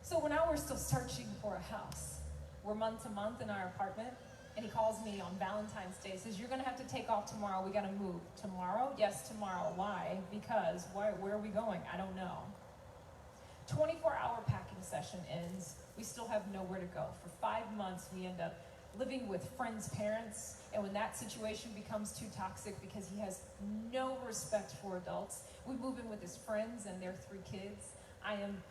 So now we're still searching for a house. We're month to month in our apartment, and he calls me on Valentine's Day, says, you're gonna have to take off tomorrow, we gotta move. Tomorrow? Yes, tomorrow. Why? Because, where are we going? I don't know. 24-hour packing session ends, we still have nowhere to go. For 5 months, we end up living with friends' parents, and when that situation becomes too toxic because he has no respect for adults, we move in with his friends and their 3 kids. I am,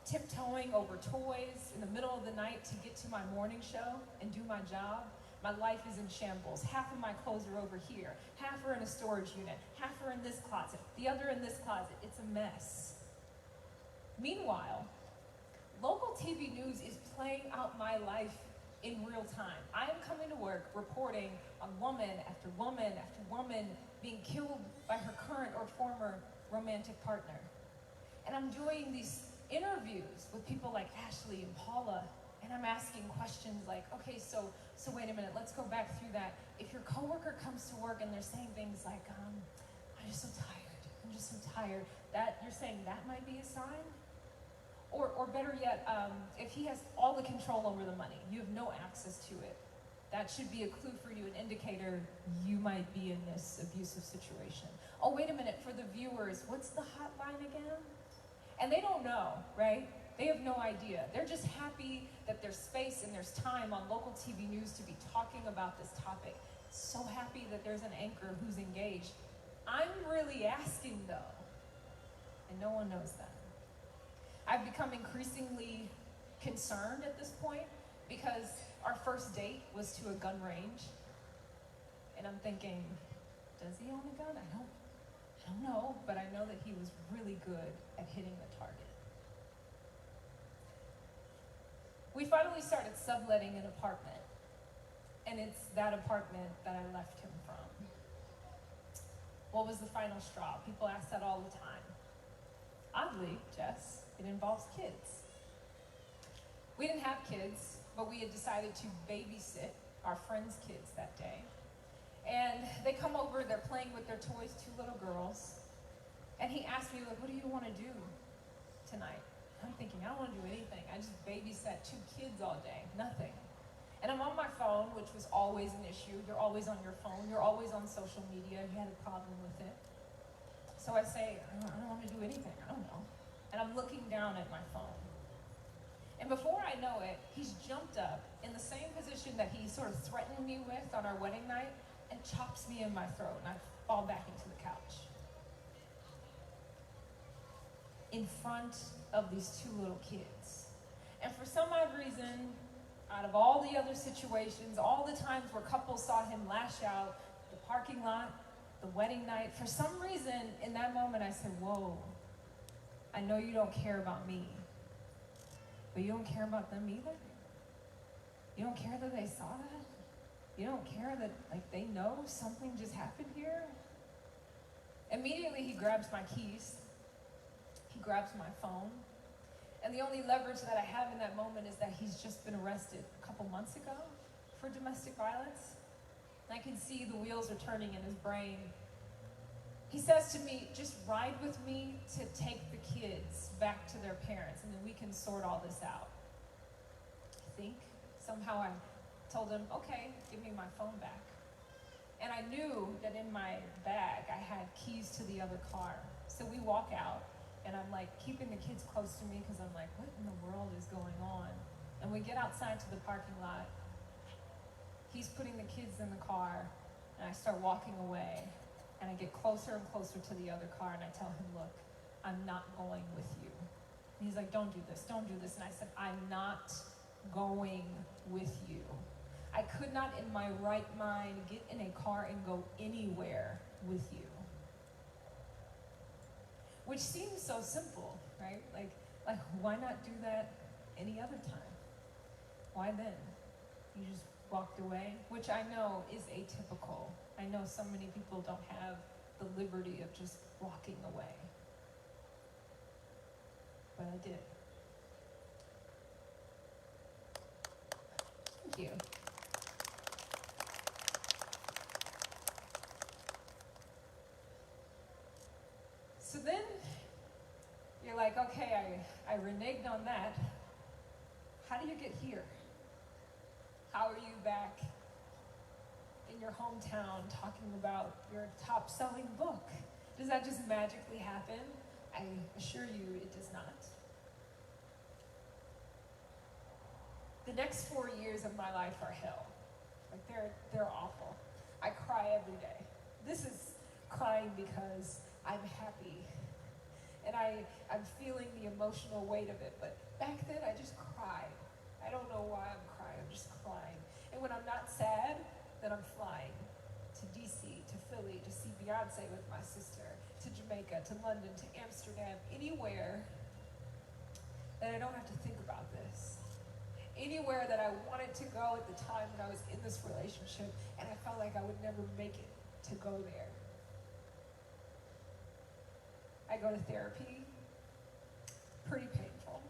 tiptoeing over toys in the middle of the night to get to my morning show and do my job. My life is in shambles. Half of my clothes are over here. Half are in a storage unit. Half are in this closet. The other in this closet. It's a mess. Meanwhile, local TV news is playing out my life in real time. I am coming to work reporting on woman after woman after woman being killed by her current or former romantic partner. And I'm doing these interviews with people like Ashley and Paula, and I'm asking questions like, okay, so wait a minute, let's go back through that. If your coworker comes to work and they're saying things like, I'm just so tired, that you're saying that might be a sign? Or better yet, if he has all the control over the money, you have no access to it, that should be a clue for you, an indicator you might be in this abusive situation. Oh, wait a minute, for the viewers, what's the hotline again? And they don't know, right? They have no idea. They're just happy that there's space and there's time on local TV news to be talking about this topic. So happy that there's an anchor who's engaged. I'm really asking though, and no one knows that. I've become increasingly concerned at this point because our first date was to a gun range. And I'm thinking, does he own a gun? I don't know, but I know that he was really good at hitting the target. We finally started subletting an apartment, and it's that apartment that I left him from. What was the final straw? People ask that all the time. Oddly, Jess, it involves kids. We didn't have kids, but we had decided to babysit our friends' kids that day. And they come over, they're playing with their toys, 2 little girls. And he asked me, like, what do you want to do tonight? I'm thinking, I don't want to do anything. I just babysat 2 kids all day, nothing. And I'm on my phone, which was always an issue. You're always on your phone. You're always on social media. He had a problem with it. So I say, I don't want to do anything. I don't know. And I'm looking down at my phone. And before I know it, he's jumped up in the same position that he sort of threatened me with on our wedding night and chops me in my throat, and I fall back into the couch. In front of these 2 little kids. And for some odd reason, out of all the other situations, all the times where couples saw him lash out, the parking lot, the wedding night, for some reason, in that moment I said, whoa, I know you don't care about me, but you don't care about them either? You don't care that they saw that? You don't care that, like, they know something just happened here? Immediately he grabs my keys. He grabs my phone. And the only leverage that I have in that moment is that he's just been arrested a couple months ago for domestic violence. And I can see the wheels are turning in his brain. He says to me, just ride with me to take the kids back to their parents, and then we can sort all this out. I think somehow I told him, okay, give me my phone back. And I knew that in my bag I had keys to the other car. So we walk out, and I'm like keeping the kids close to me because I'm like, what in the world is going on? And we get outside to the parking lot. He's putting the kids in the car, and I start walking away. And I get closer and closer to the other car, and I tell him, look, I'm not going with you. And he's like, don't do this, don't do this. And I said, I'm not going with you. I could not in my right mind get in a car and go anywhere with you. Which seems so simple, right? Like why not do that any other time? Why then? You just walked away, which I know is atypical. I know so many people don't have the liberty of just walking away. But I did. Thank you. So then you're like, okay, I reneged on that. How do you get here? How are you back in your hometown talking about your top selling book? Does that just magically happen? I assure you it does not. The next 4 years of my life are hell. Like they're awful. I cry every day. This is crying because I'm happy. And I'm feeling the emotional weight of it. But back then I just cried. I don't know why I'm crying, I'm just crying. And when I'm not sad, then I'm flying to DC, to Philly, to see Beyonce with my sister, to Jamaica, to London, to Amsterdam, anywhere that I don't have to think about this. Anywhere that I wanted to go at the time when I was in this relationship, and I felt like I would never make it to go there. I go to therapy, pretty painful.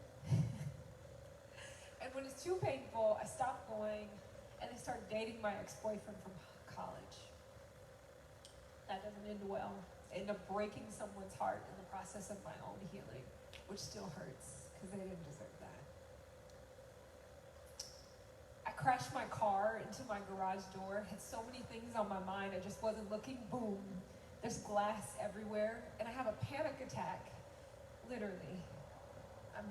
And when it's too painful, I stop going and I start dating my ex-boyfriend from college. That doesn't end well. I end up breaking someone's heart in the process of my own healing, which still hurts because they didn't deserve that. I crashed my car into my garage door, had so many things on my mind, I just wasn't looking, boom. There's glass everywhere, and I have a panic attack, literally. I'm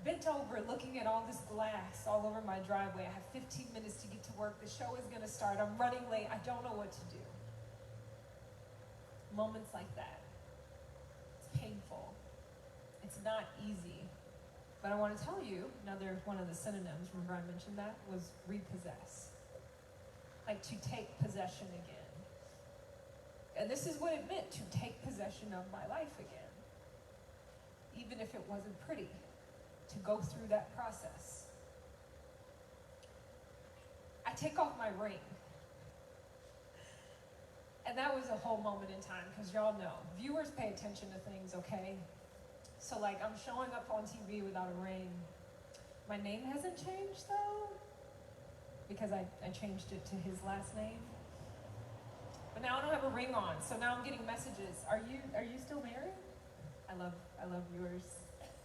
bent over looking at all this glass all over my driveway. I have 15 minutes to get to work. The show is gonna start. I'm running late. I don't know what to do. Moments like that. It's painful. It's not easy. But I want to tell you, another one of the synonyms, remember I mentioned that, was repossess. Like to take possession again. And this is what it meant, to take possession of my life again. Even if it wasn't pretty, to go through that process. I take off my ring. And that was a whole moment in time, because y'all know, viewers pay attention to things, okay? So like, I'm showing up on TV without a ring. My name hasn't changed though, because I changed it to his last name. But now I don't have a ring on, so now I'm getting messages. Are you still married? I love viewers.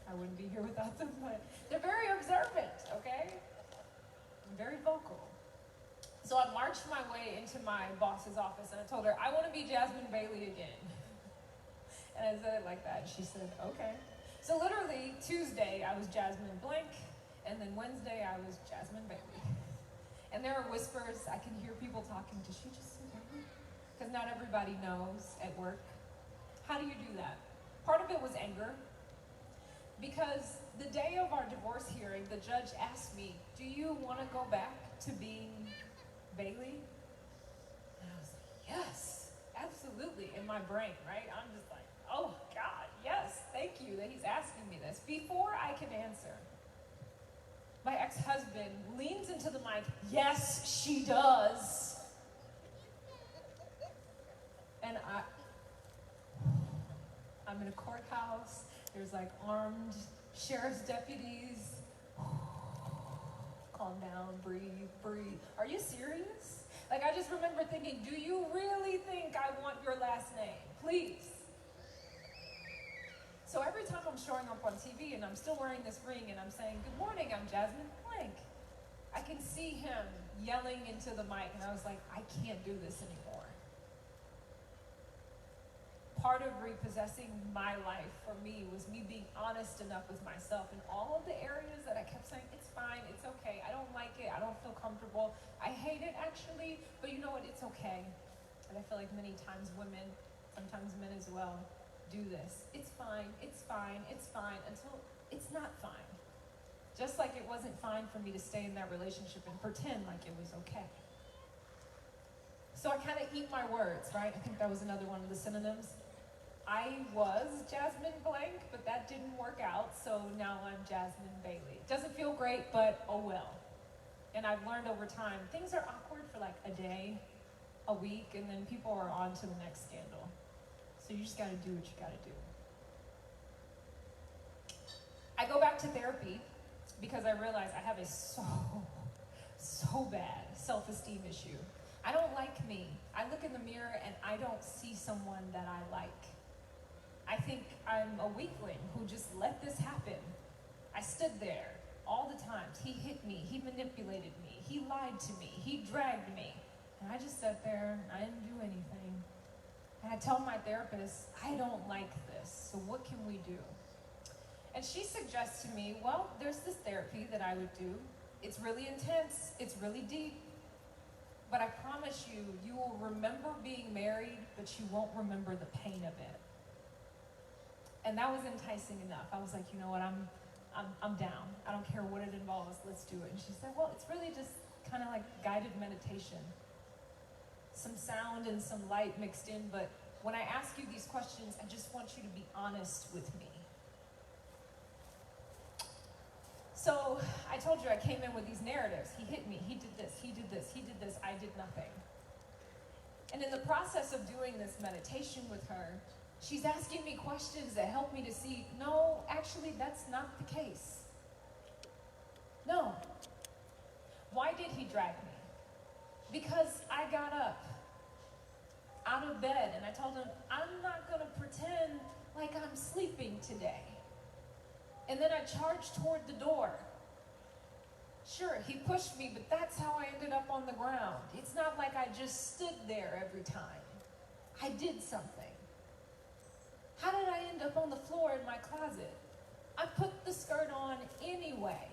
I wouldn't be here without them, but they're very observant, okay? I'm very vocal. So I marched my way into my boss's office and I told her, I want to be Jasmine Bailey again. And I said it like that. She said, okay. So literally Tuesday I was Jasmine Blank, and then Wednesday I was Jasmine Bailey. And there are whispers, I can hear people talking, does she just say Bailey? Because not everybody knows at work. How do you do that? Part of it was anger. Because the day of our divorce hearing, the judge asked me, do you want to go back to being Bailey? And I was like, yes, absolutely, in my brain, right? I'm just like, oh God, yes, thank you that he's asking me this. Before I can answer, my ex-husband leans into the mic, yes, she does. And I'm in a courthouse, there's like armed sheriff's deputies. Calm down, breathe, breathe. Are you serious? Like, I just remember thinking, do you really think I want your last name? Please. So every time I'm showing up on TV and I'm still wearing this ring and I'm saying, good morning, I'm Jasmine Blank, I can see him yelling into the mic, and I was like, I can't do this anymore. Part of repossessing my life for me was me being honest enough with myself in all of the areas that I kept saying, it's fine, it's okay, I don't like it, I don't feel comfortable, I hate it actually, but you know what, it's okay. And I feel like many times women, sometimes men as well, do this. It's fine, it's fine, it's fine, until it's not fine. Just like it wasn't fine for me to stay in that relationship and pretend like it was okay. So I kind of eat my words, right? I think that was another one of the synonyms. I was Jasmine Blank, but that didn't work out, so now I'm Jasmine Bailey. Doesn't feel great, but oh well. And I've learned over time, things are awkward for like a day, a week, and then people are on to the next scandal. So you just gotta do what you gotta do. I go back to therapy because I realize I have a so bad self-esteem issue. I don't like me. I look in the mirror and I don't see someone that I like. I think I'm a weakling who just let this happen. I stood there all the times. He hit me, he manipulated me, he lied to me, he dragged me. And I just sat there, I didn't do anything. And I tell my therapist, I don't like this, so what can we do? And she suggests to me, well, there's this therapy that I would do. It's really intense, it's really deep, but I promise you, you will remember being married, but you won't remember the pain of it. And that was enticing enough. I was like, you know what, I'm down. I don't care what it involves, let's do it. And she said, well, it's really just kind of like guided meditation. Some sound and some light mixed in, but when I ask you these questions, I just want you to be honest with me. So I told you I came in with these narratives. He hit me, he did this, he did this, he did this, I did nothing. And in the process of doing this meditation with her, she's asking me questions that help me to see, no, actually that's not the case. No. Why did he drag me? Because I got up out of bed and I told him, I'm not gonna pretend like I'm sleeping today. And then I charged toward the door. Sure, he pushed me, but that's how I ended up on the ground. It's not like I just stood there every time. I did something. How did I end up on the floor in my closet? I put the skirt on anyway.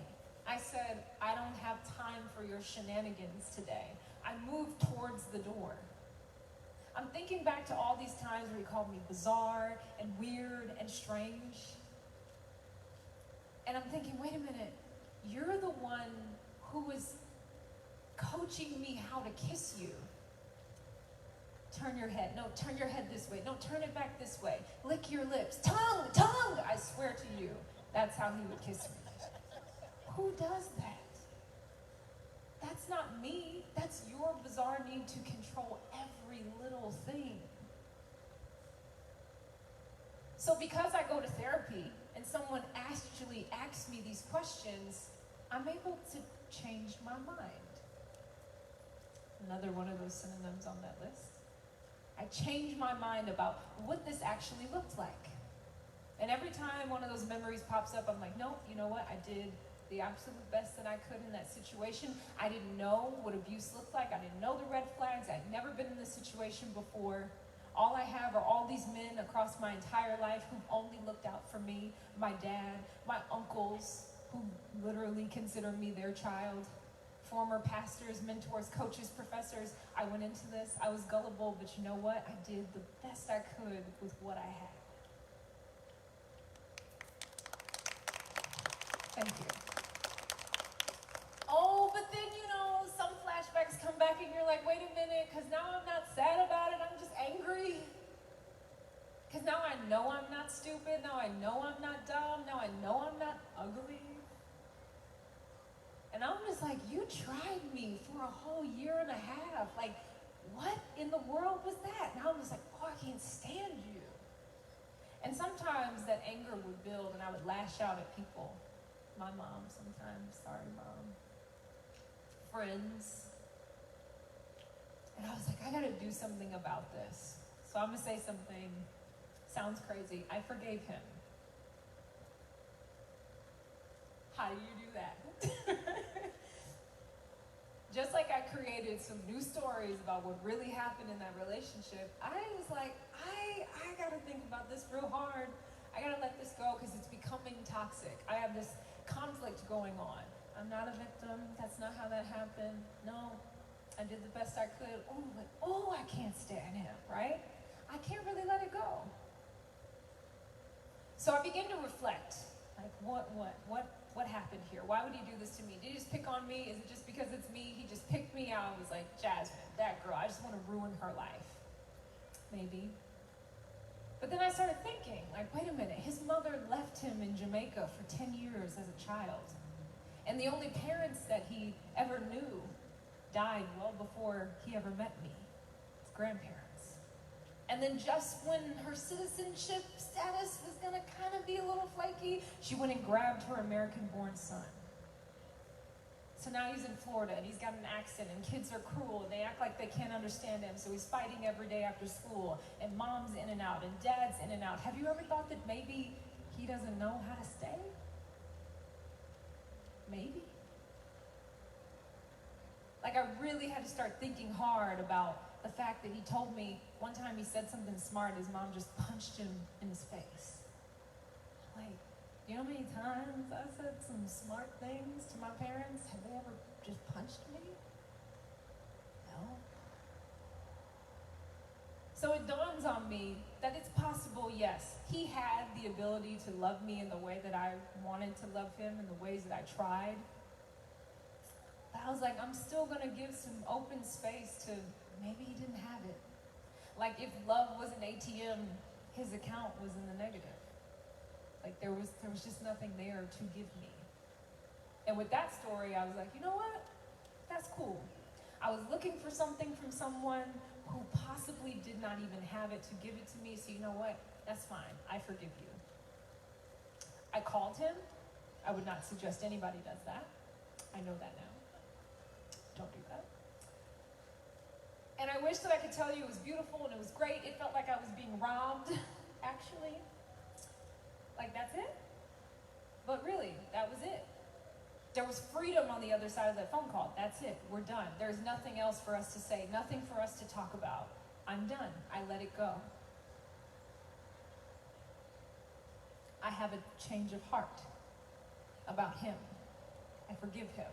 I said, I don't have time for your shenanigans today. I moved towards the door. I'm thinking back to all these times where he called me bizarre and weird and strange. And I'm thinking, wait a minute, you're the one who was coaching me how to kiss you. Turn your head. No, turn your head this way. No, turn it back this way. Lick your lips. Tongue, tongue, I swear to you. That's how he would kiss me. Who does that? That's not me. That's your bizarre need to control every little thing. So because I go to therapy and someone actually asks me these questions, I'm able to change my mind. Another one of those synonyms on that list. I change my mind about what this actually looked like. And every time one of those memories pops up, I'm like, nope, you know what? I did the absolute best that I could in that situation. I didn't know what abuse looked like. I didn't know the red flags. I'd never been in this situation before. All I have are all these men across my entire life who've only looked out for me, my dad, my uncles, who literally consider me their child, former pastors, mentors, coaches, professors. I went into this, I was gullible, but you know what? I did the best I could with what I had. Thank you. Oh, but then, you know, some flashbacks come back and you're like, wait a minute, because now I'm not sad about it, I'm just angry. Because now I know I'm not stupid, now I know I'm not dumb, now I know I'm not ugly. And I'm just like, you tried me for a whole year and a half. Like, what in the world was that? Now I'm just like, oh, I can't stand you. And sometimes that anger would build and I would lash out at people. My mom sometimes, sorry mom. Friends. And I was like, I gotta do something about this. So I'm gonna say something, sounds crazy. I forgave him. How do you do that? Just like I created some new stories about what really happened in that relationship, I was like, I gotta think about this real hard. I gotta let this go because it's becoming toxic. I have this conflict going on. I'm not a victim. That's not how that happened. No, I did the best I could. Oh, I can't stand him, right? I can't really let it go. So I began to reflect, like, what happened here? Why would he do this to me? Did he just pick on me? Is it just because it's me? He just picked me out and was like, Jasmine, that girl, I just want to ruin her life. Maybe. But then I started thinking, like, wait a minute, his mother left him in Jamaica for 10 years as a child. And the only parents that he ever knew died well before he ever met me, his grandparents. And then just when her citizenship status was gonna kind of be a little flaky, she went and grabbed her American-born son. So now he's in Florida and he's got an accent and kids are cruel and they act like they can't understand him, so he's fighting every day after school and mom's in and out and dad's in and out. Have you ever thought that maybe he doesn't know how to stay? Maybe. Like, I really had to start thinking hard about the fact that he told me one time he said something smart, his mom just punched him in his face. Like, you know how many times I said some smart things to my parents? Have they ever just punched me? No. So it dawns on me that it's possible, yes, he had the ability to love me in the way that I wanted to love him, in the ways that I tried. But I was like, I'm still gonna give some open space to maybe he didn't have it. Like, if love was an ATM, his account was in the negative. Like, there was just nothing there to give me. And with that story, I was like, you know what? That's cool. I was looking for something from someone who possibly did not even have it to give it to me, so you know what? That's fine. I forgive you. I called him. I would not suggest anybody does that. I know that now. Don't do that. And I wish that I could tell you it was beautiful and it was great. It felt like I was being robbed, actually. Like, that's it? But really, that was it. There was freedom on the other side of that phone call. That's it. We're done. There's nothing else for us to say, nothing for us to talk about. I'm done. I let it go. I have a change of heart about him. I forgive him.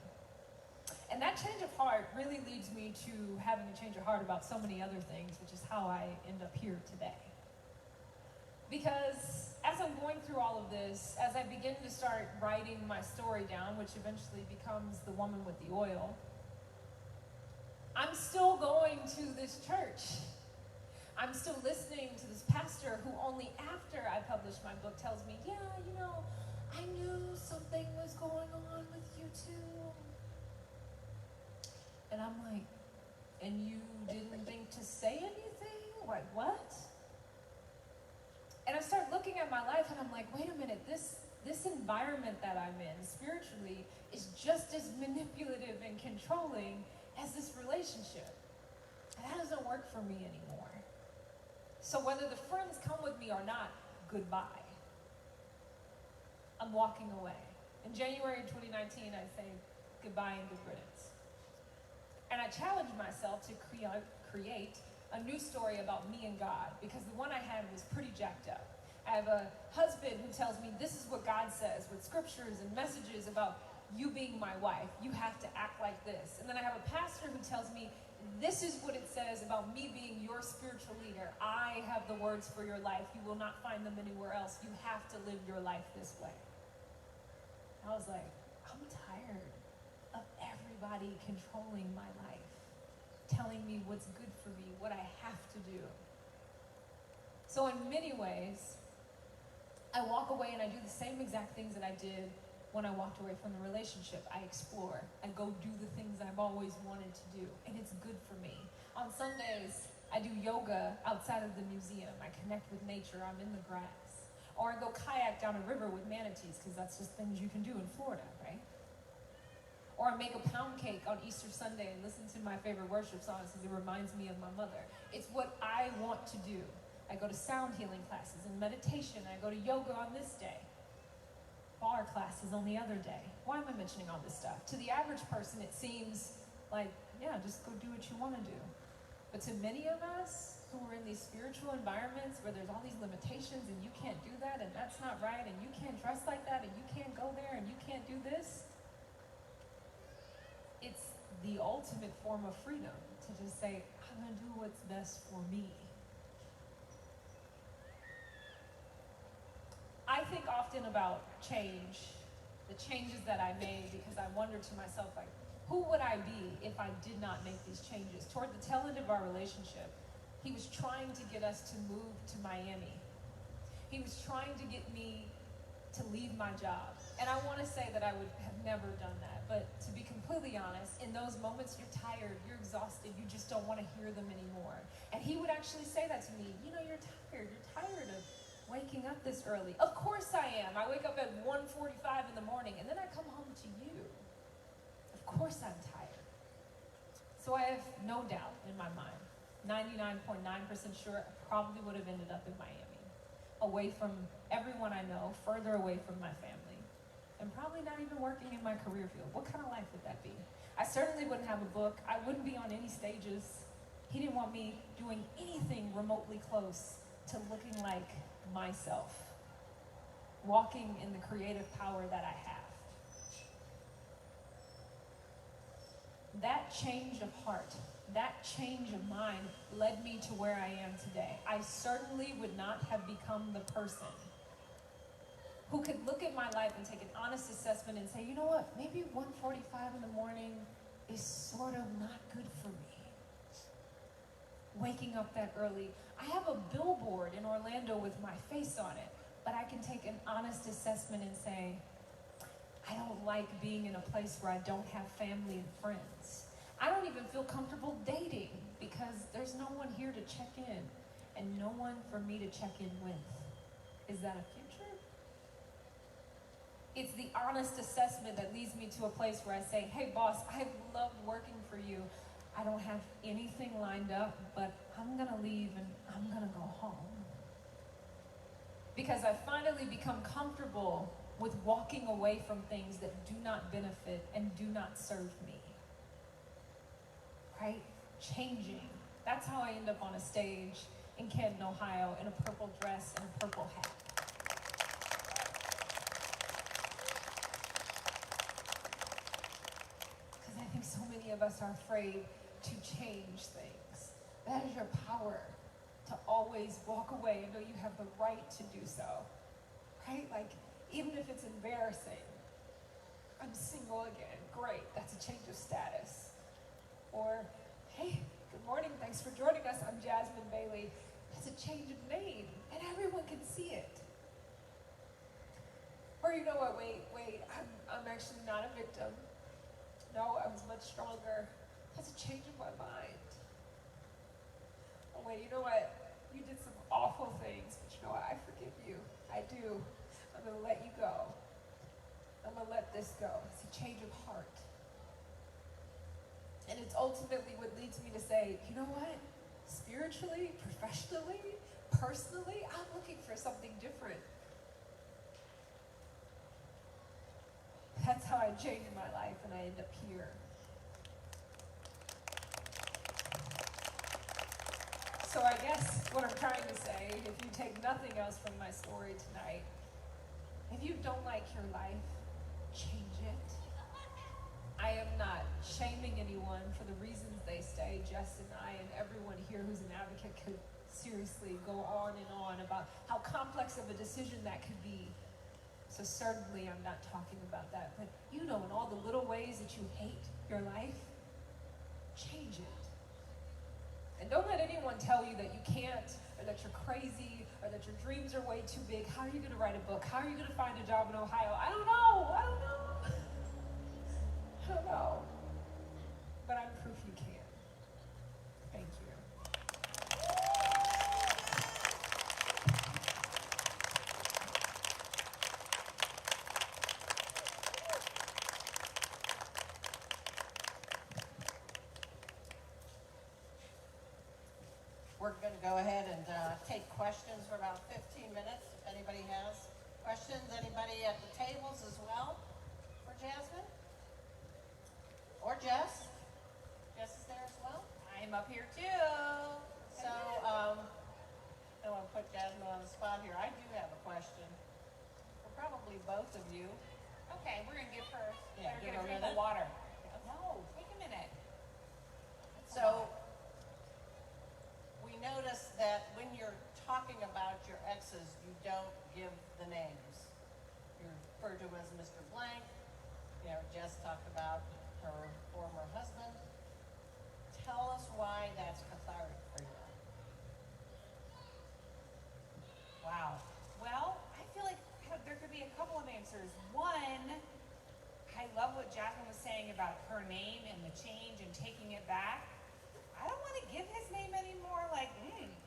And that change of heart really leads me to having a change of heart about so many other things, which is how I end up here today. Because as I'm going through all of this, as I begin to start writing my story down, which eventually becomes The Woman with the Oil, I'm still going to this church. I'm still listening to this pastor who only after I publish my book tells me, yeah, you know, I knew something was going on with you too. And I'm like, and you didn't think to say anything? Like, what? And I start looking at my life and I'm like, wait a minute, this environment that I'm in spiritually is just as manipulative and controlling as this relationship. And that doesn't work for me anymore. So whether the friends come with me or not, goodbye. I'm walking away. In January 2019, I say goodbye and good riddance. And I challenged myself to create a new story about me and God, because the one I had was pretty jacked up. I have a husband who tells me this is what God says, with scriptures and messages about you being my wife. You have to act like this. And then I have a pastor who tells me this is what it says about me being your spiritual leader. I have the words for your life. You will not find them anywhere else. You have to live your life this way. I was like, I'm tired of everybody controlling my life, telling me what's good for me, what I have to do. So in many ways, I walk away and I do the same exact things that I did when I walked away from the relationship. I explore. I go do the things I've always wanted to do, and it's good for me. On Sundays, I do yoga outside of the museum. I connect with nature. I'm in the grass. Or I go kayak down a river with manatees, because that's just things you can do in Florida, right? Or I make a pound cake on Easter Sunday and listen to my favorite worship songs because it reminds me of my mother. It's what I want to do. I go to sound healing classes and meditation. I go to yoga on this day. Bar classes on the other day. Why am I mentioning all this stuff? To the average person, it seems like, yeah, just go do what you want to do. But to many of us who are in these spiritual environments where there's all these limitations and you can't do that and that's not right and you can't dress like that and you can't go there and you can't do this, it's the ultimate form of freedom to just say, I'm going to do what's best for me. I think often about change, the changes that I made, because I wonder to myself, like, who would I be if I did not make these changes? Toward the tail end of our relationship, he was trying to get us to move to Miami He was trying to get me to leave my job. And I want to say that I would have never done that. But to be completely honest, in those moments, you're tired, you're exhausted, you just don't want to hear them anymore. And he would actually say that to me, you know, you're tired of waking up this early. Of course I am. I wake up at 1:45 in the morning, and then I come home to you. Of course I'm tired. So I have no doubt in my mind, 99.9% sure I probably would have ended up in Miami, away from everyone I know, further away from my family, and probably not even working in my career field. What kind of life would that be? I certainly wouldn't have a book. I wouldn't be on any stages. He didn't want me doing anything remotely close to looking like myself, walking in the creative power that I have. That change of heart, that change of mind led me to where I am today. I certainly would not have become the person who could look at my life and take an honest assessment and say, you know what, maybe 1:45 in the morning is sort of not good for me. Waking up that early. I have a billboard in Orlando with my face on it, but I can take an honest assessment and say, I don't like being in a place where I don't have family and friends. I don't even feel comfortable dating because there's no one here to check in and no one for me to check in with. Is that a future? It's the honest assessment that leads me to a place where I say, hey boss, I've loved working for you. I don't have anything lined up, but I'm gonna leave and I'm gonna go home. Because I've finally become comfortable with walking away from things that do not benefit and do not serve me. Right? Changing. That's how I end up on a stage in Canton, Ohio, in a purple dress and a purple hat. Because I think so many of us are afraid to change things. That is your power, to always walk away and know you have the right to do so. Right? Like, even if it's embarrassing. I'm single again. Great, that's a change of status. Or, hey, good morning, thanks for joining us. I'm Jasmine Bailey. That's a change of name, and everyone can see it. Or you know what, wait, I'm actually not a victim. No, I was much stronger. That's a change of my mind. Oh wait, you know what? You did some awful things, but you know what? I forgive you. I do. I'm gonna let you go. I'm gonna let this go. It's a change of heart. And it's ultimately what leads me to say, you know what? Spiritually, professionally, personally, I'm looking for something different. That's how I changed my life and I end up here. So I guess what I'm trying to say, if you take nothing else from my story tonight, if you don't like your life, change it. I am not shaming anyone for the reasons they stay. Jess and I and everyone here who's an advocate could seriously go on and on about how complex of a decision that could be. So certainly I'm not talking about that. But you know, in all the little ways that you hate your life, change it. And don't let anyone tell you that you can't, or that you're crazy, or that your dreams are way too big. How are you gonna write a book? How are you gonna find a job in Ohio? I don't know. I don't know. But I'm proof you can. Thank you. We're going to go ahead and take questions for about 15 minutes. If anybody has questions, anybody at the tables as well for Jasmine? Or Jess? Jess is there as well? I'm up here too. So, I don't want to put Jasmine on the spot here. I do have a question for probably both of you. Okay, we're gonna give her. Yeah, better give get her a a drink minute. of water. No, take a minute. So, we noticed that when you're talking about your exes, you don't give the names. You refer to him as Mr. Blank. You know, Jess talked about her former husband. Tell us why that's cathartic for you. Wow. Well, I feel like there could be a couple of answers. One, I love what Jasmine was saying about her name and the change and taking it back. I don't want to give his name anymore. Like,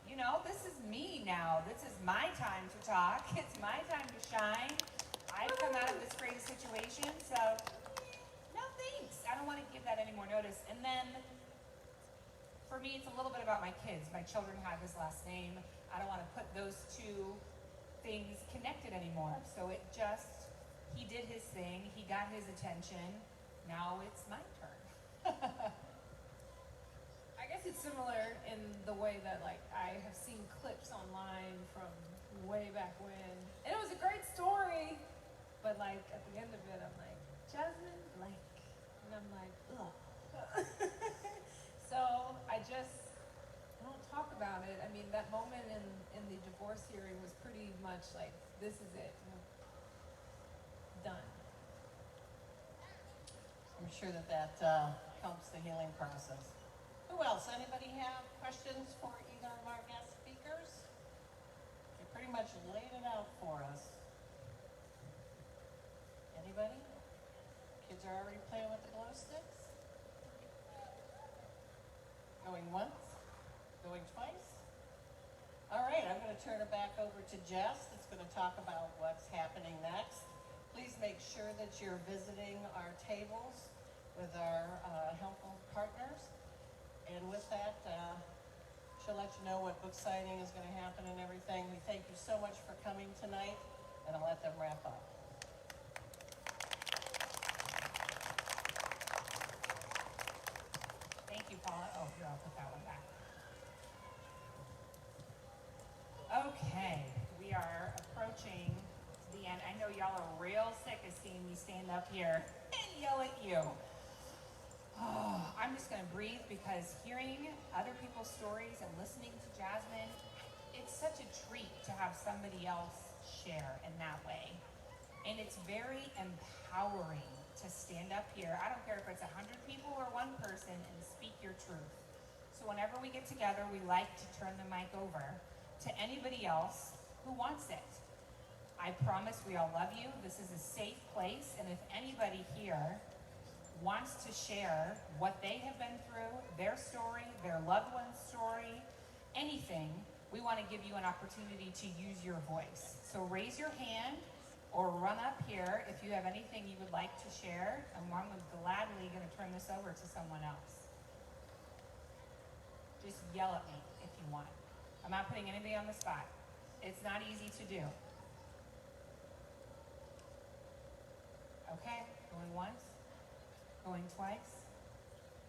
you know, this is me now. This is my time to talk. It's my time to shine. I've come out of this crazy situation, so no thanks. I don't want to give that any more notice. And then, for me, it's a little bit about my kids. My children have his last name. I don't want to put those two things connected anymore. So it just, he did his thing. He got his attention. Now it's my turn. I guess it's similar in the way that like I have seen clips online from way back when, and it was a great story, but like at the end of it, I'm like, Jasmine blank, and I'm like, ugh. So I don't talk about it. I mean, that moment in the divorce hearing was pretty much like, this is it, done. I'm sure that helps the healing process. Who else? Anybody have questions for either of our guest speakers? They pretty much laid it out for us. Anybody? Kids are already playing with the glow sticks? Going once? Going twice? All right, I'm going to turn it back over to Jess. That's going to talk about what's happening next. Please make sure that you're visiting our tables with our helpful partners. And with that, she'll let you know what book signing is going to happen and everything. We thank you so much for coming tonight, and I'll let them wrap up. Thank you, Paula. Oh, here, I'll put that one back. Okay, we are approaching the end. I know y'all are real sick of seeing me stand up here and yell at you. Oh, I'm just gonna breathe because hearing other people's stories and listening to Jasmine, it's such a treat to have somebody else share in that way. And it's very empowering to stand up here. I don't care if it's 100 people or one person and speak your truth. So whenever we get together, we like to turn the mic over to anybody else who wants it. I promise we all love you. This is a safe place, and if anybody here wants to share what they have been through, their story, their loved one's story, anything, we want to give you an opportunity to use your voice. So raise your hand or run up here if you have anything you would like to share, and I'm gladly going to turn this over to someone else. Just yell at me if you want. I'm not putting anybody on the spot. It's not easy to do. Okay, going once, going twice.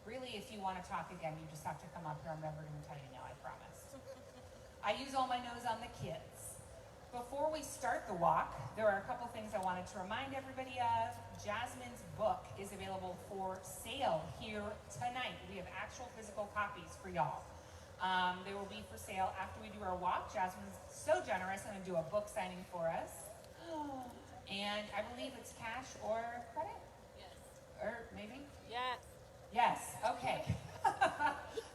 Really, if you want to talk again, you just have to come up here. I'm never going to tell you no, I promise. I use all my nose on the kids. Before we start the walk, there are a couple things I wanted to remind everybody of. Jasmine's book is available for sale here tonight. We have actual physical copies for y'all. They will be for sale after we do our walk. Jasmine's so generous and going to do a book signing for us. And I believe it's cash or credit? Yes. Or maybe? Yes. Yes, okay.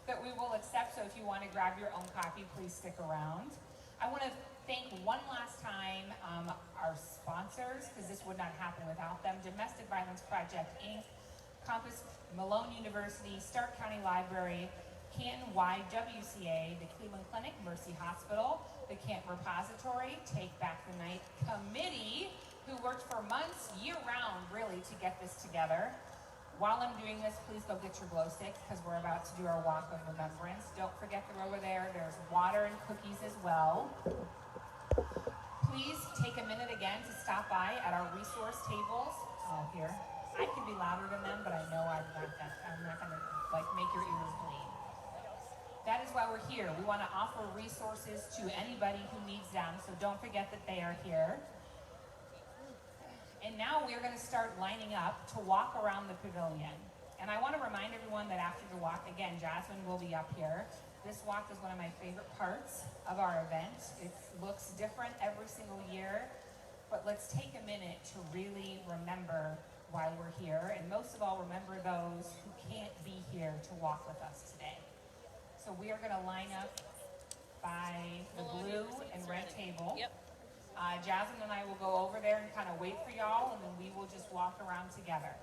That we will accept, so if you want to grab your own copy, please stick around. I want to thank one last time our sponsors, because this would not happen without them. Domestic Violence Project, Inc., Compass Malone University, Stark County Library, Canton YWCA, the Cleveland Clinic, Mercy Hospital, the Canton Repository, Take Back the Night Committee, who worked for months, year-round, really, to get this together. While I'm doing this, please go get your glow sticks, because we're about to do our walk of remembrance. Don't forget they're over there. There's water and cookies as well. Please take a minute again to stop by at our resource tables. Oh, here. I can be louder than them, but I know I'm not gonna make your ears bleed. That is why we're here. We want to offer resources to anybody who needs them, so don't forget that they are here. And now we're going to start lining up to walk around the pavilion. And I want to remind everyone that after the walk, again, Jasmine will be up here. This walk is one of my favorite parts of our event. It looks different every single year, but let's take a minute to really remember why we're here. And most of all, remember those who can't be here to walk with us today. So we are going to line up by the blue and red table. Yep. Jasmine and I will go over there and kind of wait for y'all, and then we will just walk around together.